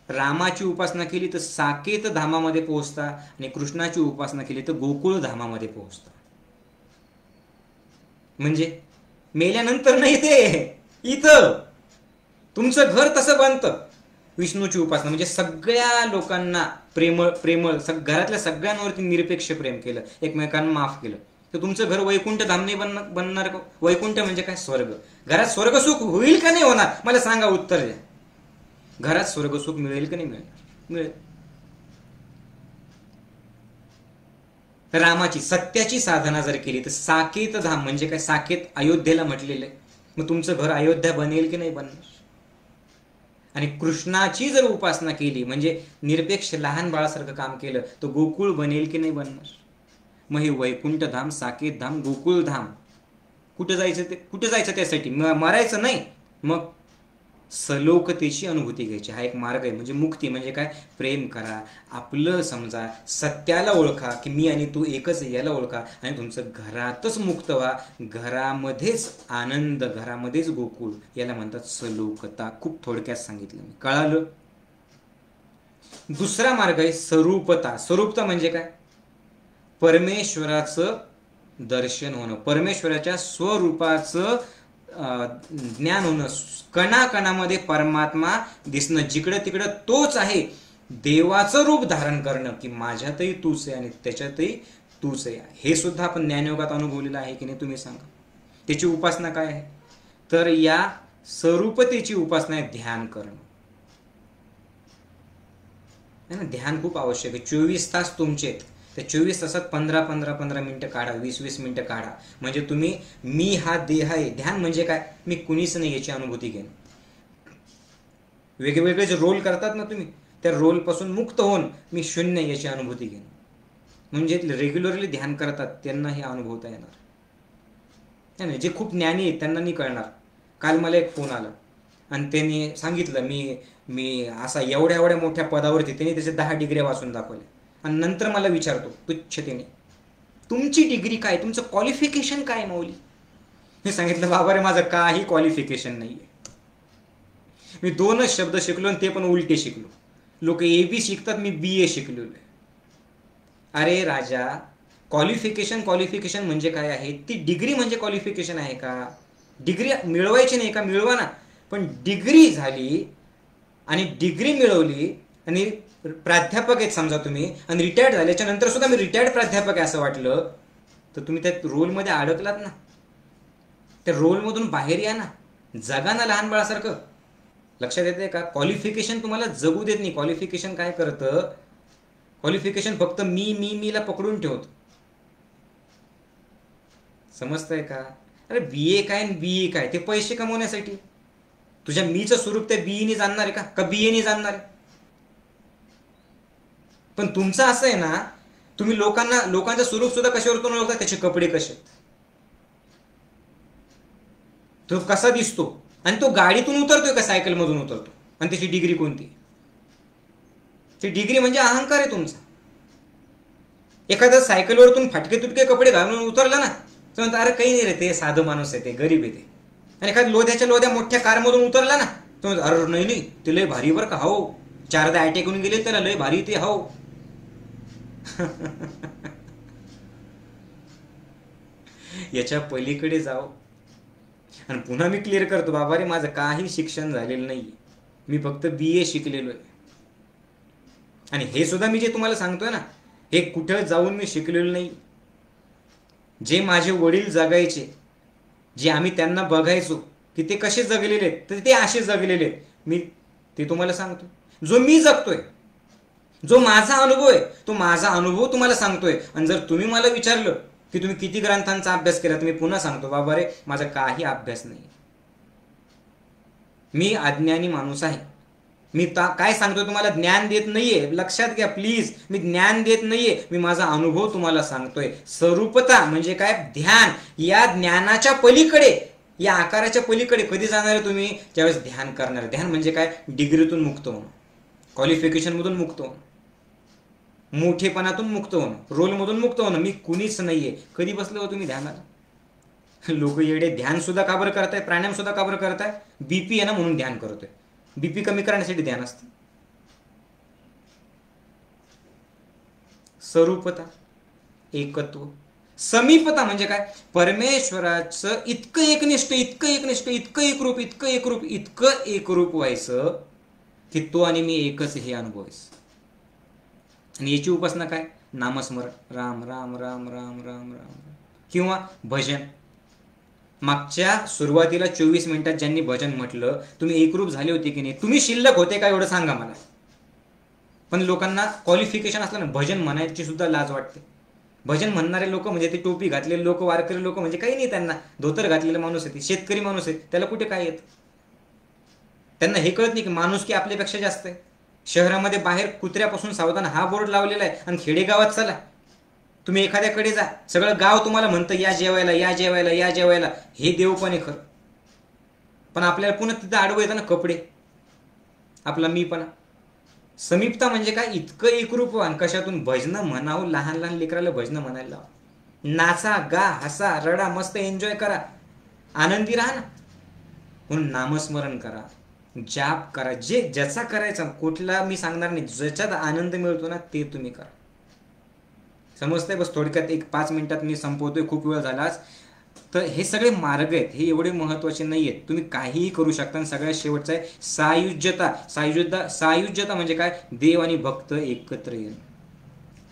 रामाची उपासना केली तर साकेत धामामध्ये पोहोचता, आणि कृष्णाची उपासना केली तर गोकुळ धामामध्ये पोहोचता. म्हणजे मेल्यानंतर नाही, ते इथं तुमचं घर तसं बनतं. विष्णूची उपासना म्हणजे सगळ्या लोकांना प्रेमळ प्रेमळ घरातल्या सगळ्यांवरती निरपेक्ष प्रेम केलं, एकमेकांना माफ केलं, तर तुमचं घर वैकुंठ धाम नाही बनणार का? वैकुंठ म्हणजे काय, स्वर्ग. घरात स्वर्गसुख होईल का नाही होणार, मला सांगा, उत्तर द्या. घरात स्वर्गसुख मिळेल का नाही मिळणार? मिळेल. रामाची सत्याची साधना जर केली तर साकेत धाम म्हणजे काय, साकेत अयोध्येला म्हटलेलं आहे. मग तुमचं घर अयोध्या बनेल की नाही बनणार? आणि कृष्णाची जर उपासना केली म्हणजे निरपेक्ष लहान बाळासारखं काम केलं तर गोकुळ बनेल की नाही बनणार? मग हे वैकुंठ धाम, साकेत धाम, गोकुळ धाम कुठं जायचं? ते कुठं जायचं? त्यासाठी मरायचं नाही, मग सलोकतेची अनुभूती घ्यायची. हा एक मार्ग आहे. म्हणजे मुक्ती म्हणजे काय, प्रेम करा, आपलं समजा, सत्याला ओळखा की मी आणि तू एकच, याला ओळखा, आणि तुमचं घरातच मुक्त व्हा. घरामध्येच आनंद, घरामध्येच गोकुळ, याला म्हणतात सलोकता. खूप थोडक्यात सांगितलं मी, कळालं? दुसरा मार्ग आहे स्वरूपता. स्वरूपता म्हणजे काय, परमेश्वराचं दर्शन होणं, परमेश्वराच्या स्वरूपाचं ज्ञान होणं, कणाकणामध्ये परमात्मा दिसणं, जिकडं तिकडं तोच आहे. देवाचं रूप धारण करणं की माझ्यातही तूच आहे आणि त्याच्यातही तूच आहे. हे सुद्धा आपण ज्ञानयोगात अनुभवलेलं आहे की नाही, तुम्ही सांगा. त्याची उपासना काय आहे? तर या स्वरूपतेची उपासना आहे ध्यान करणं. ध्यान खूप आवश्यक आहे. 24 तास तुमचे, त्या 24 तासात 15 मिनिटं काढा, 20 मिनिटं काढा. म्हणजे तुम्ही मी हा देह आहे. ध्यान म्हणजे काय, मी कुणीच नाही याची अनुभूती घेणं. वेगवेगळे जे रोल करतात ना तुम्ही, त्या रोलपासून मुक्त होऊन मी शून्य याची अनुभूती घेणं. म्हणजे रेग्युलरली ध्यान करतात त्यांना हे अनुभवता येणार. नाही, जे खूप ज्ञानी आहेत त्यांना नाही कळणार. काल मला एक फोन आला आणि त्यांनी सांगितलं मी असा एवढ्या मोठ्या पदावरती, त्यांनी त्याचे 10 डिग्री वाचून दाखवल्या. आणि नंतर मला विचारतो तुच्छतेने, तुमची डिग्री काय, तुमचं क्वालिफिकेशन काय माऊली? मी सांगितलं बाबा रे, माझं काही क्वालिफिकेशन नाहीये. मी 2च शब्द शिकलो आणि ते पण उलटे शिकलो. लोक AB शिकतात, मी BA शिकलेलो आहे. अरे राजा, क्वालिफिकेशन म्हणजे काय आहे? ती डिग्री म्हणजे क्वालिफिकेशन आहे का? डिग्री मिळवायची नाही का? मिळवा ना. पण डिग्री झाली आणि डिग्री मिळवली आणि प्राध्यापक आहेत समजा तुम्ही, आणि रिटायर्ड झाल्याच्या नंतर सुद्धा मी रिटायर्ड प्राध्यापक आहे असं वाटलं, तर तुम्ही त्या रोलमध्ये अडकलात ना. त्या रोलमधून बाहेर या ना, जगा ना लहान बाळासारखं. लक्षात येते का? क्वालिफिकेशन तुम्हाला जगू देत नाही. क्वालिफिकेशन काय करतं? क्वालिफिकेशन फक्त मीला पकडून ठेवत. समजतंय का? अरे BA काय आणि BE काय? ते पैसे कमवण्यासाठी. तुझ्या मीचं स्वरूप त्या BEने जाणणार आहे का BAने जाणणार आहे? पण तुमचं असं आहे ना, तुम्ही लोकांचं स्वरूप सुद्धा कशावरतून ओळखता? त्याचे कपडे कसे, तो कसा दिसतो, आणि तो गाडीतून उतरतोय का सायकल मधून उतरतो, आणि त्याची डिग्री कोणती? ती डिग्री म्हणजे अहंकार आहे तुमचा. एखाद्या सायकलवरतून फाटके तुटके कपडे घालून उतरला ना, तर म्हणतात अरे काही नाही रे, ते साधं माणूस आहे, ते गरीब आहे ते. आणि एखाद्या लोध्या मोठ्या कारमधून उतरला ना, तर म्हणतात अरे नाही ते लय भारी बरं का, हो 4दा अटॅक होऊन गेले त्याला, लय भारी ते, हो. याच्या पलीकडे जाओ. आणि पुन्हा मी क्लिअर करतो, बाबा रे माझं काही शिक्षण झालेलं नाही, मी फक्त BA शिकलेलो आहे. आणि हे सुद्धा मी जे तुम्हाला सांगतोय ना, हे कुठं जाऊन मी शिकलेलो नाही. जे माझे वडील जगायचे, जे आम्ही त्यांना बघायचो की ते कसे जगलेले आहेत, तर ते असे जगलेले आहेत, मी ते तुम्हाला सांगतो. जो मी जगतोय, जो माझा अनुभव आहे, तो माझा अनुभव तुम्हाला सांगतोय. आणि जर तुम्ही मला विचारलं की तुम्ही किती ग्रंथांचा अभ्यास केला, तर मी पुन्हा सांगतो, बाबा रे माझा काही अभ्यास नाही, मी अज्ञानी माणूस आहे. मी काय सांगतोय तुम्हाला, ज्ञान देत नाहीये, लक्षात घ्या प्लीज. मी ज्ञान देत नाहीये, मी माझा अनुभव तुम्हाला सांगतोय. स्वरूपता म्हणजे काय? ध्यान. या ज्ञानाच्या पलीकडे, या आकाराच्या पलीकडे कधी जाणार आहे तुम्ही? ज्यावेळेस ध्यान करणार. ध्यान म्हणजे काय? डिग्रीतून मुक्त होणं, क्वालिफिकेशन मधून मुक्त होणं, मोठेपणातून मुक्त होणं, रोलमधून मुक्त होणं. मी कुणीच नाहीये. कधी बसलो हो तुम्ही ध्यानाला? लोक येडे ध्यान सुद्धा का बरं करताय, प्राणायाम सुद्धा का बरं करताय? BP आहे ना म्हणून ध्यान करतोय. BP कमी करण्यासाठी ध्यान असतं. स्वरूपता, एकत्व. समीपता म्हणजे काय? परमेश्वराचं इतकं एकनिष्ठ, इतकं एकनिष्ठ, इतकं एकरूप, इतकं एकरूप, इतकं एकरूप व्हायचं की तो आणि मी एकच हे अनुभवायचं. आणि याची उपासना काय? नामस्मरण, राम राम राम राम राम राम, किंवा भजन. मागच्या सुरुवातीला 24 मिनिटात ज्यांनी भजन म्हटलं, तुम्ही एकरूप झाले होते की नाही? तुम्ही शिल्लक होते का एवढं सांगा मला. पण लोकांना क्वालिफिकेशन असलं ना, भजन म्हणायची सुद्धा लाज वाटते. भजन म्हणणारे लोक म्हणजे ते टोपी घातलेले लोक, वारकरी लोक म्हणजे काही नाही, त्यांना धोतर घातलेला माणूस आहे, शेतकरी माणूस आहे, त्याला कुठे काय येत? त्यांना हे कळत नाही की माणूस की आपल्यापेक्षा जास्त आहे. शहरामध्ये बाहेर कुत्र्यापासून सावधान हा बोर्ड लावलेला आहे, आणि खेडेगावात चला तुम्ही एखाद्याकडे जा, सगळं गाव तुम्हाला म्हणतं या जेवायला, या जेवायला, या जेवायला. हे देव पण आहे खरं. पण आपल्याला पुन्हा तिथं आडवं येतं ना कपडे, आपला मीपणा. समीपता म्हणजे काय? इतकं एकरूप. आणि कशातून? भजनं म्हणावं. लहान लहान लेकराला भजनं म्हणायला लावा, नाचा, गा, हसा, रडा, मस्त एन्जॉय करा, आनंदी राहा ना. म्हणून नामस्मरण करा, जाप करा, जे ज्याचा करायचा, कुठला मी सांगणार नाही, ज्याच्यात आनंद मिळतो ना ते तुम्ही करा. समजतंय? बस थोडक्यात 5 मिनिटात मी संपवतोय, खूप वेळ झालाच. तर हे सगळे मार्ग आहेत, हे एवढे महत्वाचे नाही आहेत. तुम्ही काहीही करू शकता. आणि सगळ्यात शेवटचं आहे सायुज्यता. सायुज्यता म्हणजे काय? देव आणि भक्त एकत्र येणं.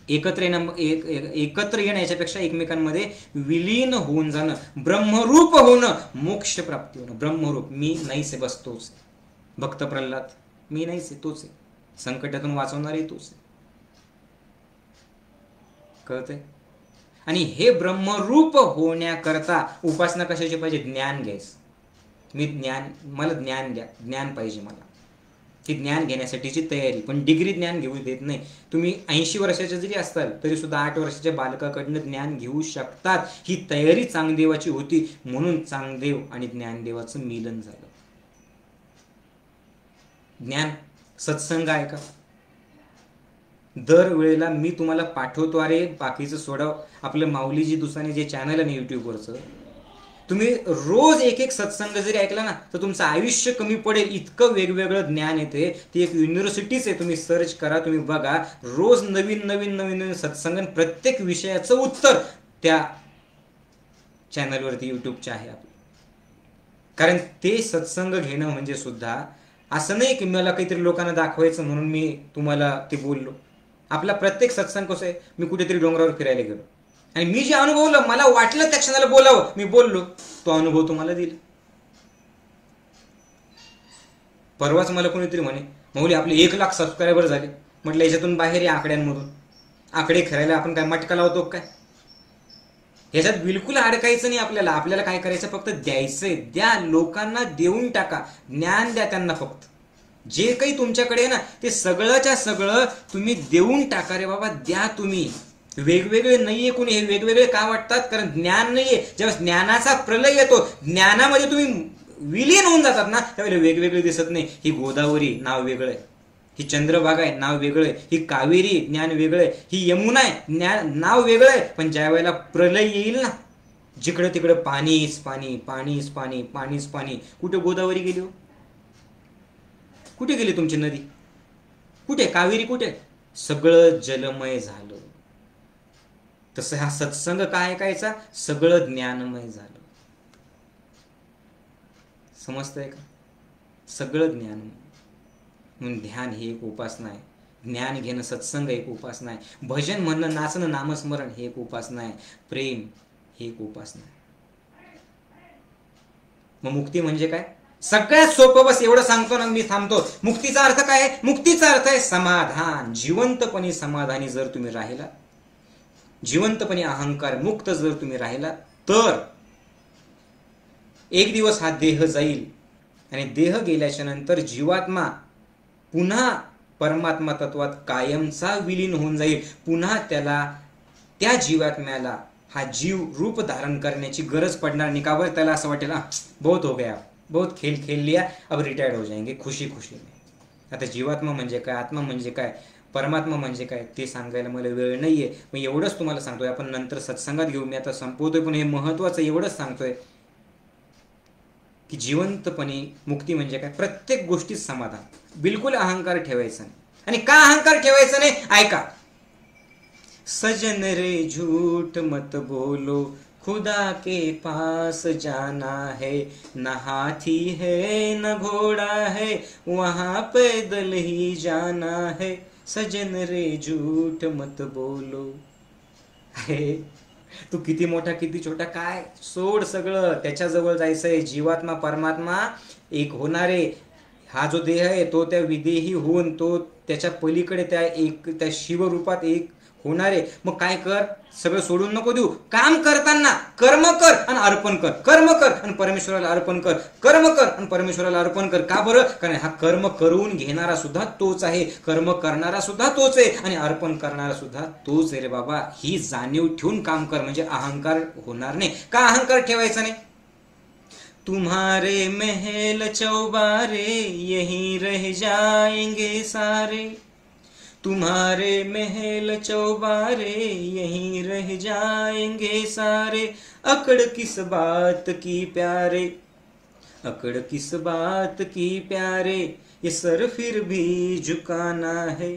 एकत्र येणं याच्यापेक्षा एकमेकांमध्ये विलीन होऊन जाणं, ब्रह्मरूप होणं, मोक्ष प्राप्ती होणं. ब्रह्मरूप, मी नाहीच आहे, बस तोच. भक्त प्रल्हाद, मी नाहीच आहे, तोच आहे. संकटातून वाचवणारे तोच आहे. कळतंय? आणि हे ब्रह्मरूप होण्याकरता उपासना कशाची पाहिजे? ज्ञान घ्यायचं. मला ज्ञान द्या, ज्ञान पाहिजे मला. ती ज्ञान घेण्यासाठीची तयारी. पण डिग्री ज्ञान घेऊ देत नाही. तुम्ही 80 वर्षाचे जरी असाल तरी सुद्धा 8 वर्षाच्या बालकाकडनं ज्ञान घेऊ शकतात. ही तयारी चांगदेवाची होती, म्हणून चांगदेव आणि ज्ञानदेवाचं मिलन झालं. ज्ञान सत्संग आहे का? दर वेळेला मी तुम्हाला पाठवतो. अरे बाकीचं सोडाव, आपलं माऊलीजी दुसाने जे चॅनल आहे ना यूट्यूबवरचं, तुम्ही रोज एक एक सत्संग जरी ऐकला ना तर तुमचं आयुष्य कमी पडेल, इतकं वेगवेगळं ज्ञान येते. ती एक युनिव्हर्सिटीच आहे. तुम्ही सर्च करा, तुम्ही बघा, रोज नवीन नवीन नवीन नवीन सत्संग, प्रत्येक विषयाचं उत्तर त्या चॅनलवरती यूट्यूबच्या आहे आपलं. कारण ते सत्संग घेणं म्हणजे सुद्धा असं नाही की मला काहीतरी लोकांना दाखवायचं म्हणून मी तुम्हाला ते बोललो. आपला प्रत्येक सत्संग कसं आहे, मी कुठेतरी डोंगरावर फिरायला गेलो आणि मी जे अनुभवलं, मला वाटलं त्या क्षणाला बोलावं, मी बोललो, तो अनुभव तुम्हाला दिला. परवाच मला कोणीतरी म्हणे, मौली आपले 1,00,000 सबस्क्रायबर झाले. म्हटलं याच्यातून बाहेर या आकड्यांमधून. आकडे खेळायला आपण काय मटका लावतो काय? ह्याच्यात बिलकुल अडकायचं नाही आपल्याला. आपल्याला काय करायचं, फक्त द्यायचंय. द्या, लोकांना देऊन टाका, ज्ञान द्या त्यांना. फक्त जे काही तुमच्याकडे आहे ना ते सगळंच्या सगळं तुम्ही देऊन टाका रे बाबा, द्या तुम्ही. वेगवेगळे नाहीये कुणी. हे वेगवेगळे का वाटतात? कारण ज्ञान नाहीये. जेव्हा ज्ञानाचा प्रलय येतो, ज्ञानामध्ये तुम्ही विलीन होऊन जातात ना, त्यावेळेला वेगवेगळे दिसत नाही. ही गोदावरी नाव वेगळं आहे, ही चंद्रभागा आहे नाव वेगळं आहे, ही कावेरी ज्ञान वेगळं आहे, ही यमुना आहे ज्ञान नाव वेगळं आहे. पण ज्या वेळेला प्रलय येईल ना, जिकडं तिकडं पाणीच पाणी, पाणीच पाणी, पाणीच पाणी. कुठे गोदावरी गेली हो? कुठे गेली तुमची नदी? कुठे कावेरी? कुठे? सगळं जलमय झालं. तसं हा सत्संग काय ऐकायचा? सगळं ज्ञानमय झालं. समजतंय का? सगळं ज्ञानमय. म्हणून ध्यान ही एक उपासना आहे. ज्ञान घेणं, सत्संग एक उपासना आहे. भजन म्हणणं, नाचणं, नामस्मरण हे एक उपासना आहे. प्रेम ही एक उपासना आहे. मग मुक्ती म्हणजे काय? सगळ्यात सोपं, बस एवढं सांगतो ना मी थांबतो. मुक्तीचा अर्थ काय आहे? मुक्तीचा अर्थ आहे समाधान. जिवंतपणे समाधानी जर तुम्ही राहिला, जिवंतपणे अहंकार मुक्त जर तुम्ही राहिला, तर एक दिवस हा देह जाईल आणि देह गेल्याच्या नंतर जीवात्मा पुन्हा परमात्मा तत्वात कायमचा विलीन होऊन जाईल. पुन्हा त्याला, त्या जीवात्म्याला हा जीव रूप धारण करण्याची गरज पडणार नाही. का बरं? त्याला असं वाटेल बहुत हो गया, बहुत खेल खेल लिया, अब रिटायर्ड हो जाएंगे खुशी खुशी में. आता जीवात्मा म्हणजे काय, आत्मा म्हणजे काय, परमात्मा म्हणजे काय ते सांगायला मला वेळ नाहीये. मग एवढंच तुम्हाला सांगतोय, आपण नंतर सत्संगात घेऊ, मी आता संपवतोय, पण हे महत्वाचं एवढंच सांगतोय की जिवंतपणे मुक्ती म्हणजे काय? प्रत्येक गोष्टीत समाधान, बिलकुल अहंकार ठेवायचा नाही. आणि का अहंकार ठेवायचा नाही? ऐका, सजन रे झूठ मत बोलो, खुदा के पास जाना है, न हाथी है न घोड़ा है, वहां पैदल ही जाना है. सजन रे झूठ मत बोलो. तू किती मोठा किती छोटा काय, सोड सगळं, त्याच्याजवळ जायचंय. जीवात्मा परमात्मा एक होणारे. हा जो देह आहे तो त्या विदेही होऊन तो त्याच्या पलीकडे त्या शिवरूपात एक होणारे. मग काय कर, सगळं सोडून नको देऊ. काम करताना कर्म कर आणि अर्पण कर, कर्म कर आणि परमेश्वराला अर्पण कर, कर्म कर आणि परमेश्वराला अर्पण कर. का बरं? कारण हा कर्म करून घेणारा सुद्धा तोच आहे, कर्म करणारा सुद्धा तोच आहे आणि अर्पण करणारा सुद्धा तोच आहे रे बाबा. ही जाणीव ठेवून काम कर, म्हणजे अहंकार होणार नाही. का अहंकार ठेवायचा नाही? तुम्हारे महल चौबारे यहीं रह जाएंगे सारे, तुम्हारे महल चौबारे यहीं रह जाएंगे सारे. अकड़ किस बात की प्यारे, अकड़ किस बात की प्यारे, ये सर फिर भी झुकाना है.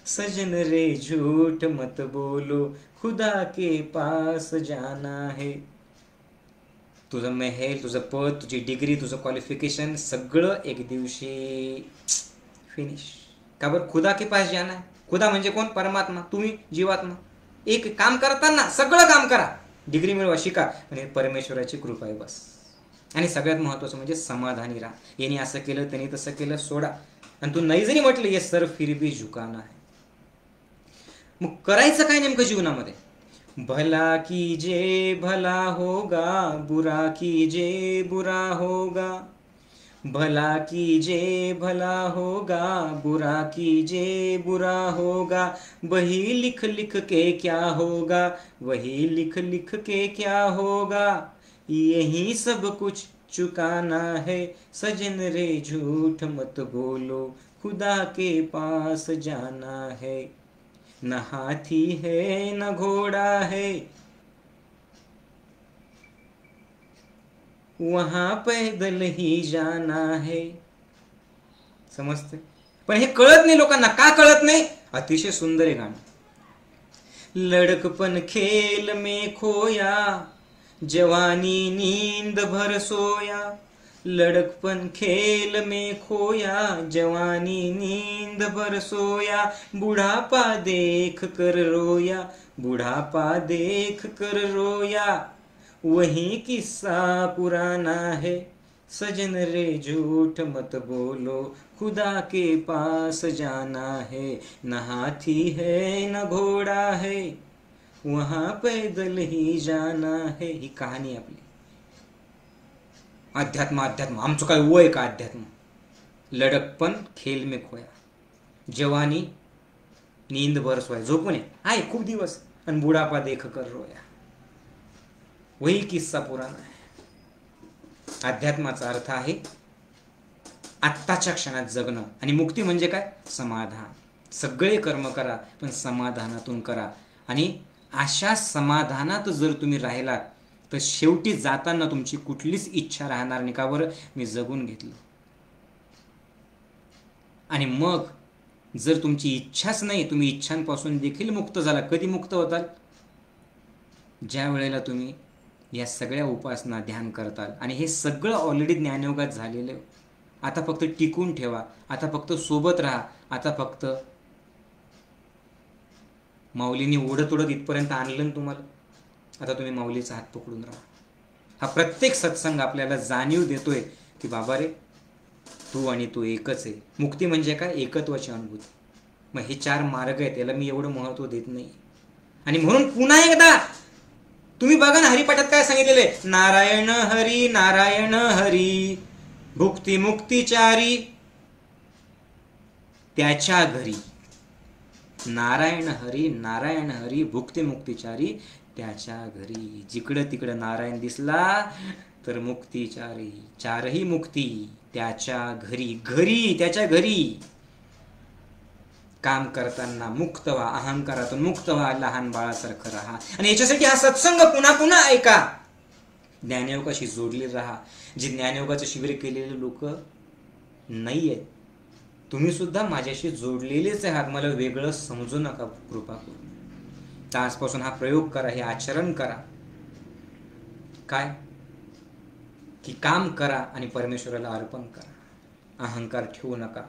सजन रे झूठ मत बोलो, खुदा के पास जाना है. तुझं महल, तुझं पद, तुझी डिग्री, तुझं क्वालिफिकेशन सगळं एक दिवशी फिनिश. का बरं? खुदा के पास जाना है. खुदा म्हणजे कोण? परमात्मा. तुम्ही जीवात्मा. एक काम करताना सगळं काम करा, डिग्री मिळवा, शिका, आणि परमेश्वराची कृपा आहे बस. आणि सगळ्यात महत्वाचं म्हणजे समाधानी राहा. यांनी असं केलं, त्यांनी तसं केलं, सोडा. आणि तू नाही जरी म्हटलं ये सर फिर भी झुकाना है. मग करायचं काय नेमकं जीवनामध्ये? भला कीजे भला होगा, बुरा कीजे बुरा होगा, भला कीजे भला होगा, बुरा कीजे बुरा होगा. वही लिख लिख के क्या होगा, वही लिख लिख के क्या होगा. यही सब कुछ चुकाना है. सजन रे झूठ मत बोलो, खुदा के पास जाना है. न हाथी है न घोड़ा है, वहां पैदल ही जाना है. समजते? पण हे कळत नाही लोकांना. का कळत नाही? अतिशय सुंदर आहे गाणं. लड़कपन खेल में खोया, जवानी नींद भर सोया. लड़कपन खेल में खोया, जवानी नींद भर सोया. बुढ़ापा देख कर रोया, बुढ़ापा देख कर रोया. वही किस्सा पुराना है, सजन रे झूठ मत बोलो, खुदा के पास जाना है. न हाथी है न घोडा है, वहां पैदल ही जाना है. ही कहाणी आपली. अध्यात्म अध्यात्म आमचं काय वय का अध्यात्म. लडकपण खेल में खोया, जवानी नींद भर सोया. झोपून आहे खूप दिवस, आणि बुढापा देख कर रोया. वही किस्सा पुराना है. अध्यात्माचा अर्थ आहे आत्ताच्या क्षणात जगणं. आणि मुक्ती म्हणजे काय? समाधान. सगळे कर्म करा पण समाधानातून करा. आणि अशा समाधानात जर तुम्ही राहिलात तर शेवटी जाताना तुमची कुठलीच इच्छा राहणार नाही. का बरं? मी जगून घेतलं. आणि मग जर तुमची इच्छाच नाही, तुम्ही इच्छांपासून देखील मुक्त झाला. कधी मुक्त होताल? ज्या वेळेला तुम्ही या सगळ्या उपासना ध्यान करताल. आणि हे सगळं ऑलरेडी ज्ञानयोगात झालेलं आहे. आता फक्त टिकून ठेवा. आता फक्त सोबत राहा. आता फक्त माऊलींनी ओढत ओढत इथपर्यंत आणलं तुम्हाला. आता तुम्ही माऊलीचा हात पकडून राहा. हा प्रत्येक सत्संग आपल्याला जाणीव देतोय की बाबा रे, तू आणि तू एकच आहे. मुक्ती म्हणजे काय? एकत्वाची अनुभूती. मग हे 4 मार्ग आहेत, याला मी एवढं महत्त्व देत नाही. आणि म्हणून पुन्हा एकदा तुम्ही बघा ना, हरिपाठात काय सांगितलेलं आहे? नारायण हरी नारायण हरी, भुक्ती मुक्ती चारी त्याच्या घरी. नारायण हरी भुक्ती मुक्ती चारी त्याच्या घरी. जिकडं तिकडं नारायण दिसला तर मुक्ती चारी. चारही मुक्ती त्याच्या घरी. घरी, त्याच्या घरी. काम करताना मुक्त व्हा, अहंकारातून मुक्त व्हा, लहान बाळासारखं राहा. आणि याच्यासाठी हा सत्संग पुन्हा पुन्हा ऐका. ज्ञानयोगाशी जोडले राहा. जे ज्ञानयोगाचं शिबिर केलेले लोक नाही आहेत, तुम्ही सुद्धा माझ्याशी जोडलेलेच आहात. मला वेगळं समजू नका कृपा करून. तर आजपासून हा प्रयोग करा, हे आचरण करा. काय? की काम करा आणि परमेश्वराला अर्पण करा. अहंकार ठेवू नका.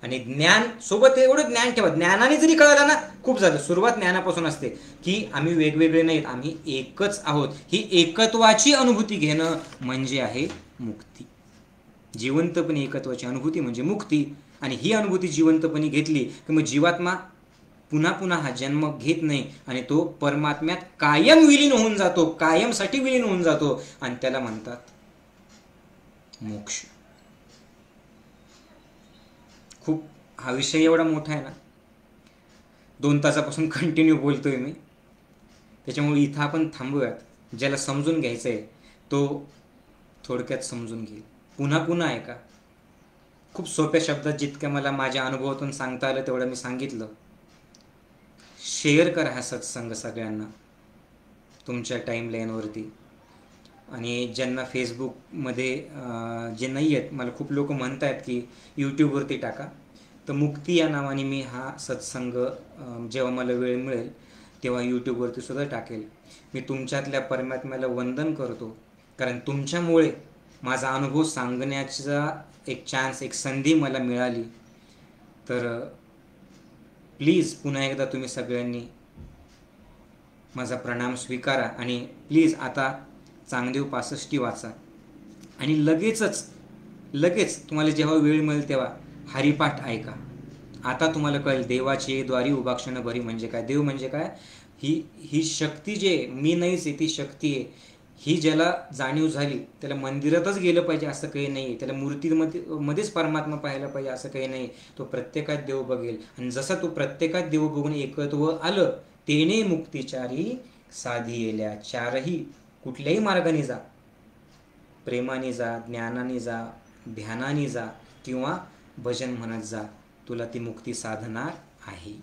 आणि ज्ञान सोबत एवढं ज्ञान ठेवा. ज्ञानाने जरी कळालं ना, खूप झालं. सुरुवात ज्ञानापासून असते की आम्ही वेगवेगळे नाहीत, आम्ही एकच आहोत. ही एकत्वाची अनुभूती घेणं म्हणजे आहे मुक्ती. जिवंतपणे एकत्वाची अनुभूती म्हणजे मुक्ती. आणि ही अनुभूती जिवंतपणे घेतली की मग जीवात्मा पुन्हा पुन्हा हा जन्म घेत नाही आणि तो परमात्म्यात कायम विलीन होऊन जातो. कायमसाठी विलीन होऊन जातो. आणि त्याला म्हणतात मोक्ष. खूप हा विषय एवढा मोठा आहे ना, 2 तासापासून कंटिन्यू बोलतोय मी. त्याच्यामुळे इथं आपण थांबूयात. ज्याला समजून घ्यायचं आहे तो थोडक्यात समजून घेईल. पुन्हा पुन्हा ऐका. खूप सोप्या शब्दात जितक्या मला माझ्या अनुभवातून सांगता आलं तेवढं मी सांगितलं. शेअर करा हा सत्संग सगळ्यांना तुमच्या टाईमलाईनवरती. आणि ज्यांना फेसबुकमध्ये जे नाही आहेत, मला खूप लोक म्हणत आहेत की यूट्यूबवरती टाका. तर मुक्ती या नावाने मी हा सत्संग जेव्हा मला वेळ मिळेल तेव्हा यूट्यूबवरती सुद्धा टाकेल. मी तुमच्यातल्या परमात्म्याला वंदन करतो, कारण तुमच्यामुळे माझा अनुभव सांगण्याचा एक चान्स, एक संधी मला मिळाली. तर प्लीज पुन्हा एकदा तुम्ही सगळ्यांनी माझा प्रणाम स्वीकारा. आणि प्लीज आता चांगदेव 65 वाचा. आणि लगेच तुम्हाला जेव्हा वेळ मिळेल तेव्हा हरिपाठ ऐका. आता तुम्हाला कळेल देवाचे द्वारी उभाक्षण भरी म्हणजे काय. देव म्हणजे काय? ही शक्ती जे मी नाहीच आहे, ती शक्ती आहे. ही ज्याला जाणीव झाली त्याला मंदिरातच गेलं पाहिजे असं काही नाही. त्याला मूर्तीमध्येच परमात्मा पाहायला पाहिजे असं काही नाही. तो प्रत्येकात देव बघेल. आणि जसा तो प्रत्येकात देव बघून एकत्व आलं, तेने मुक्तीचारी साधी येल्या. चारही कुठल्याही मार्गाने जा, प्रेमाने जा, ज्ञानाने जा, ध्यानाने जा किंवा भजन म्हणत जा, तुला ती मुक्ती साधणार आहे.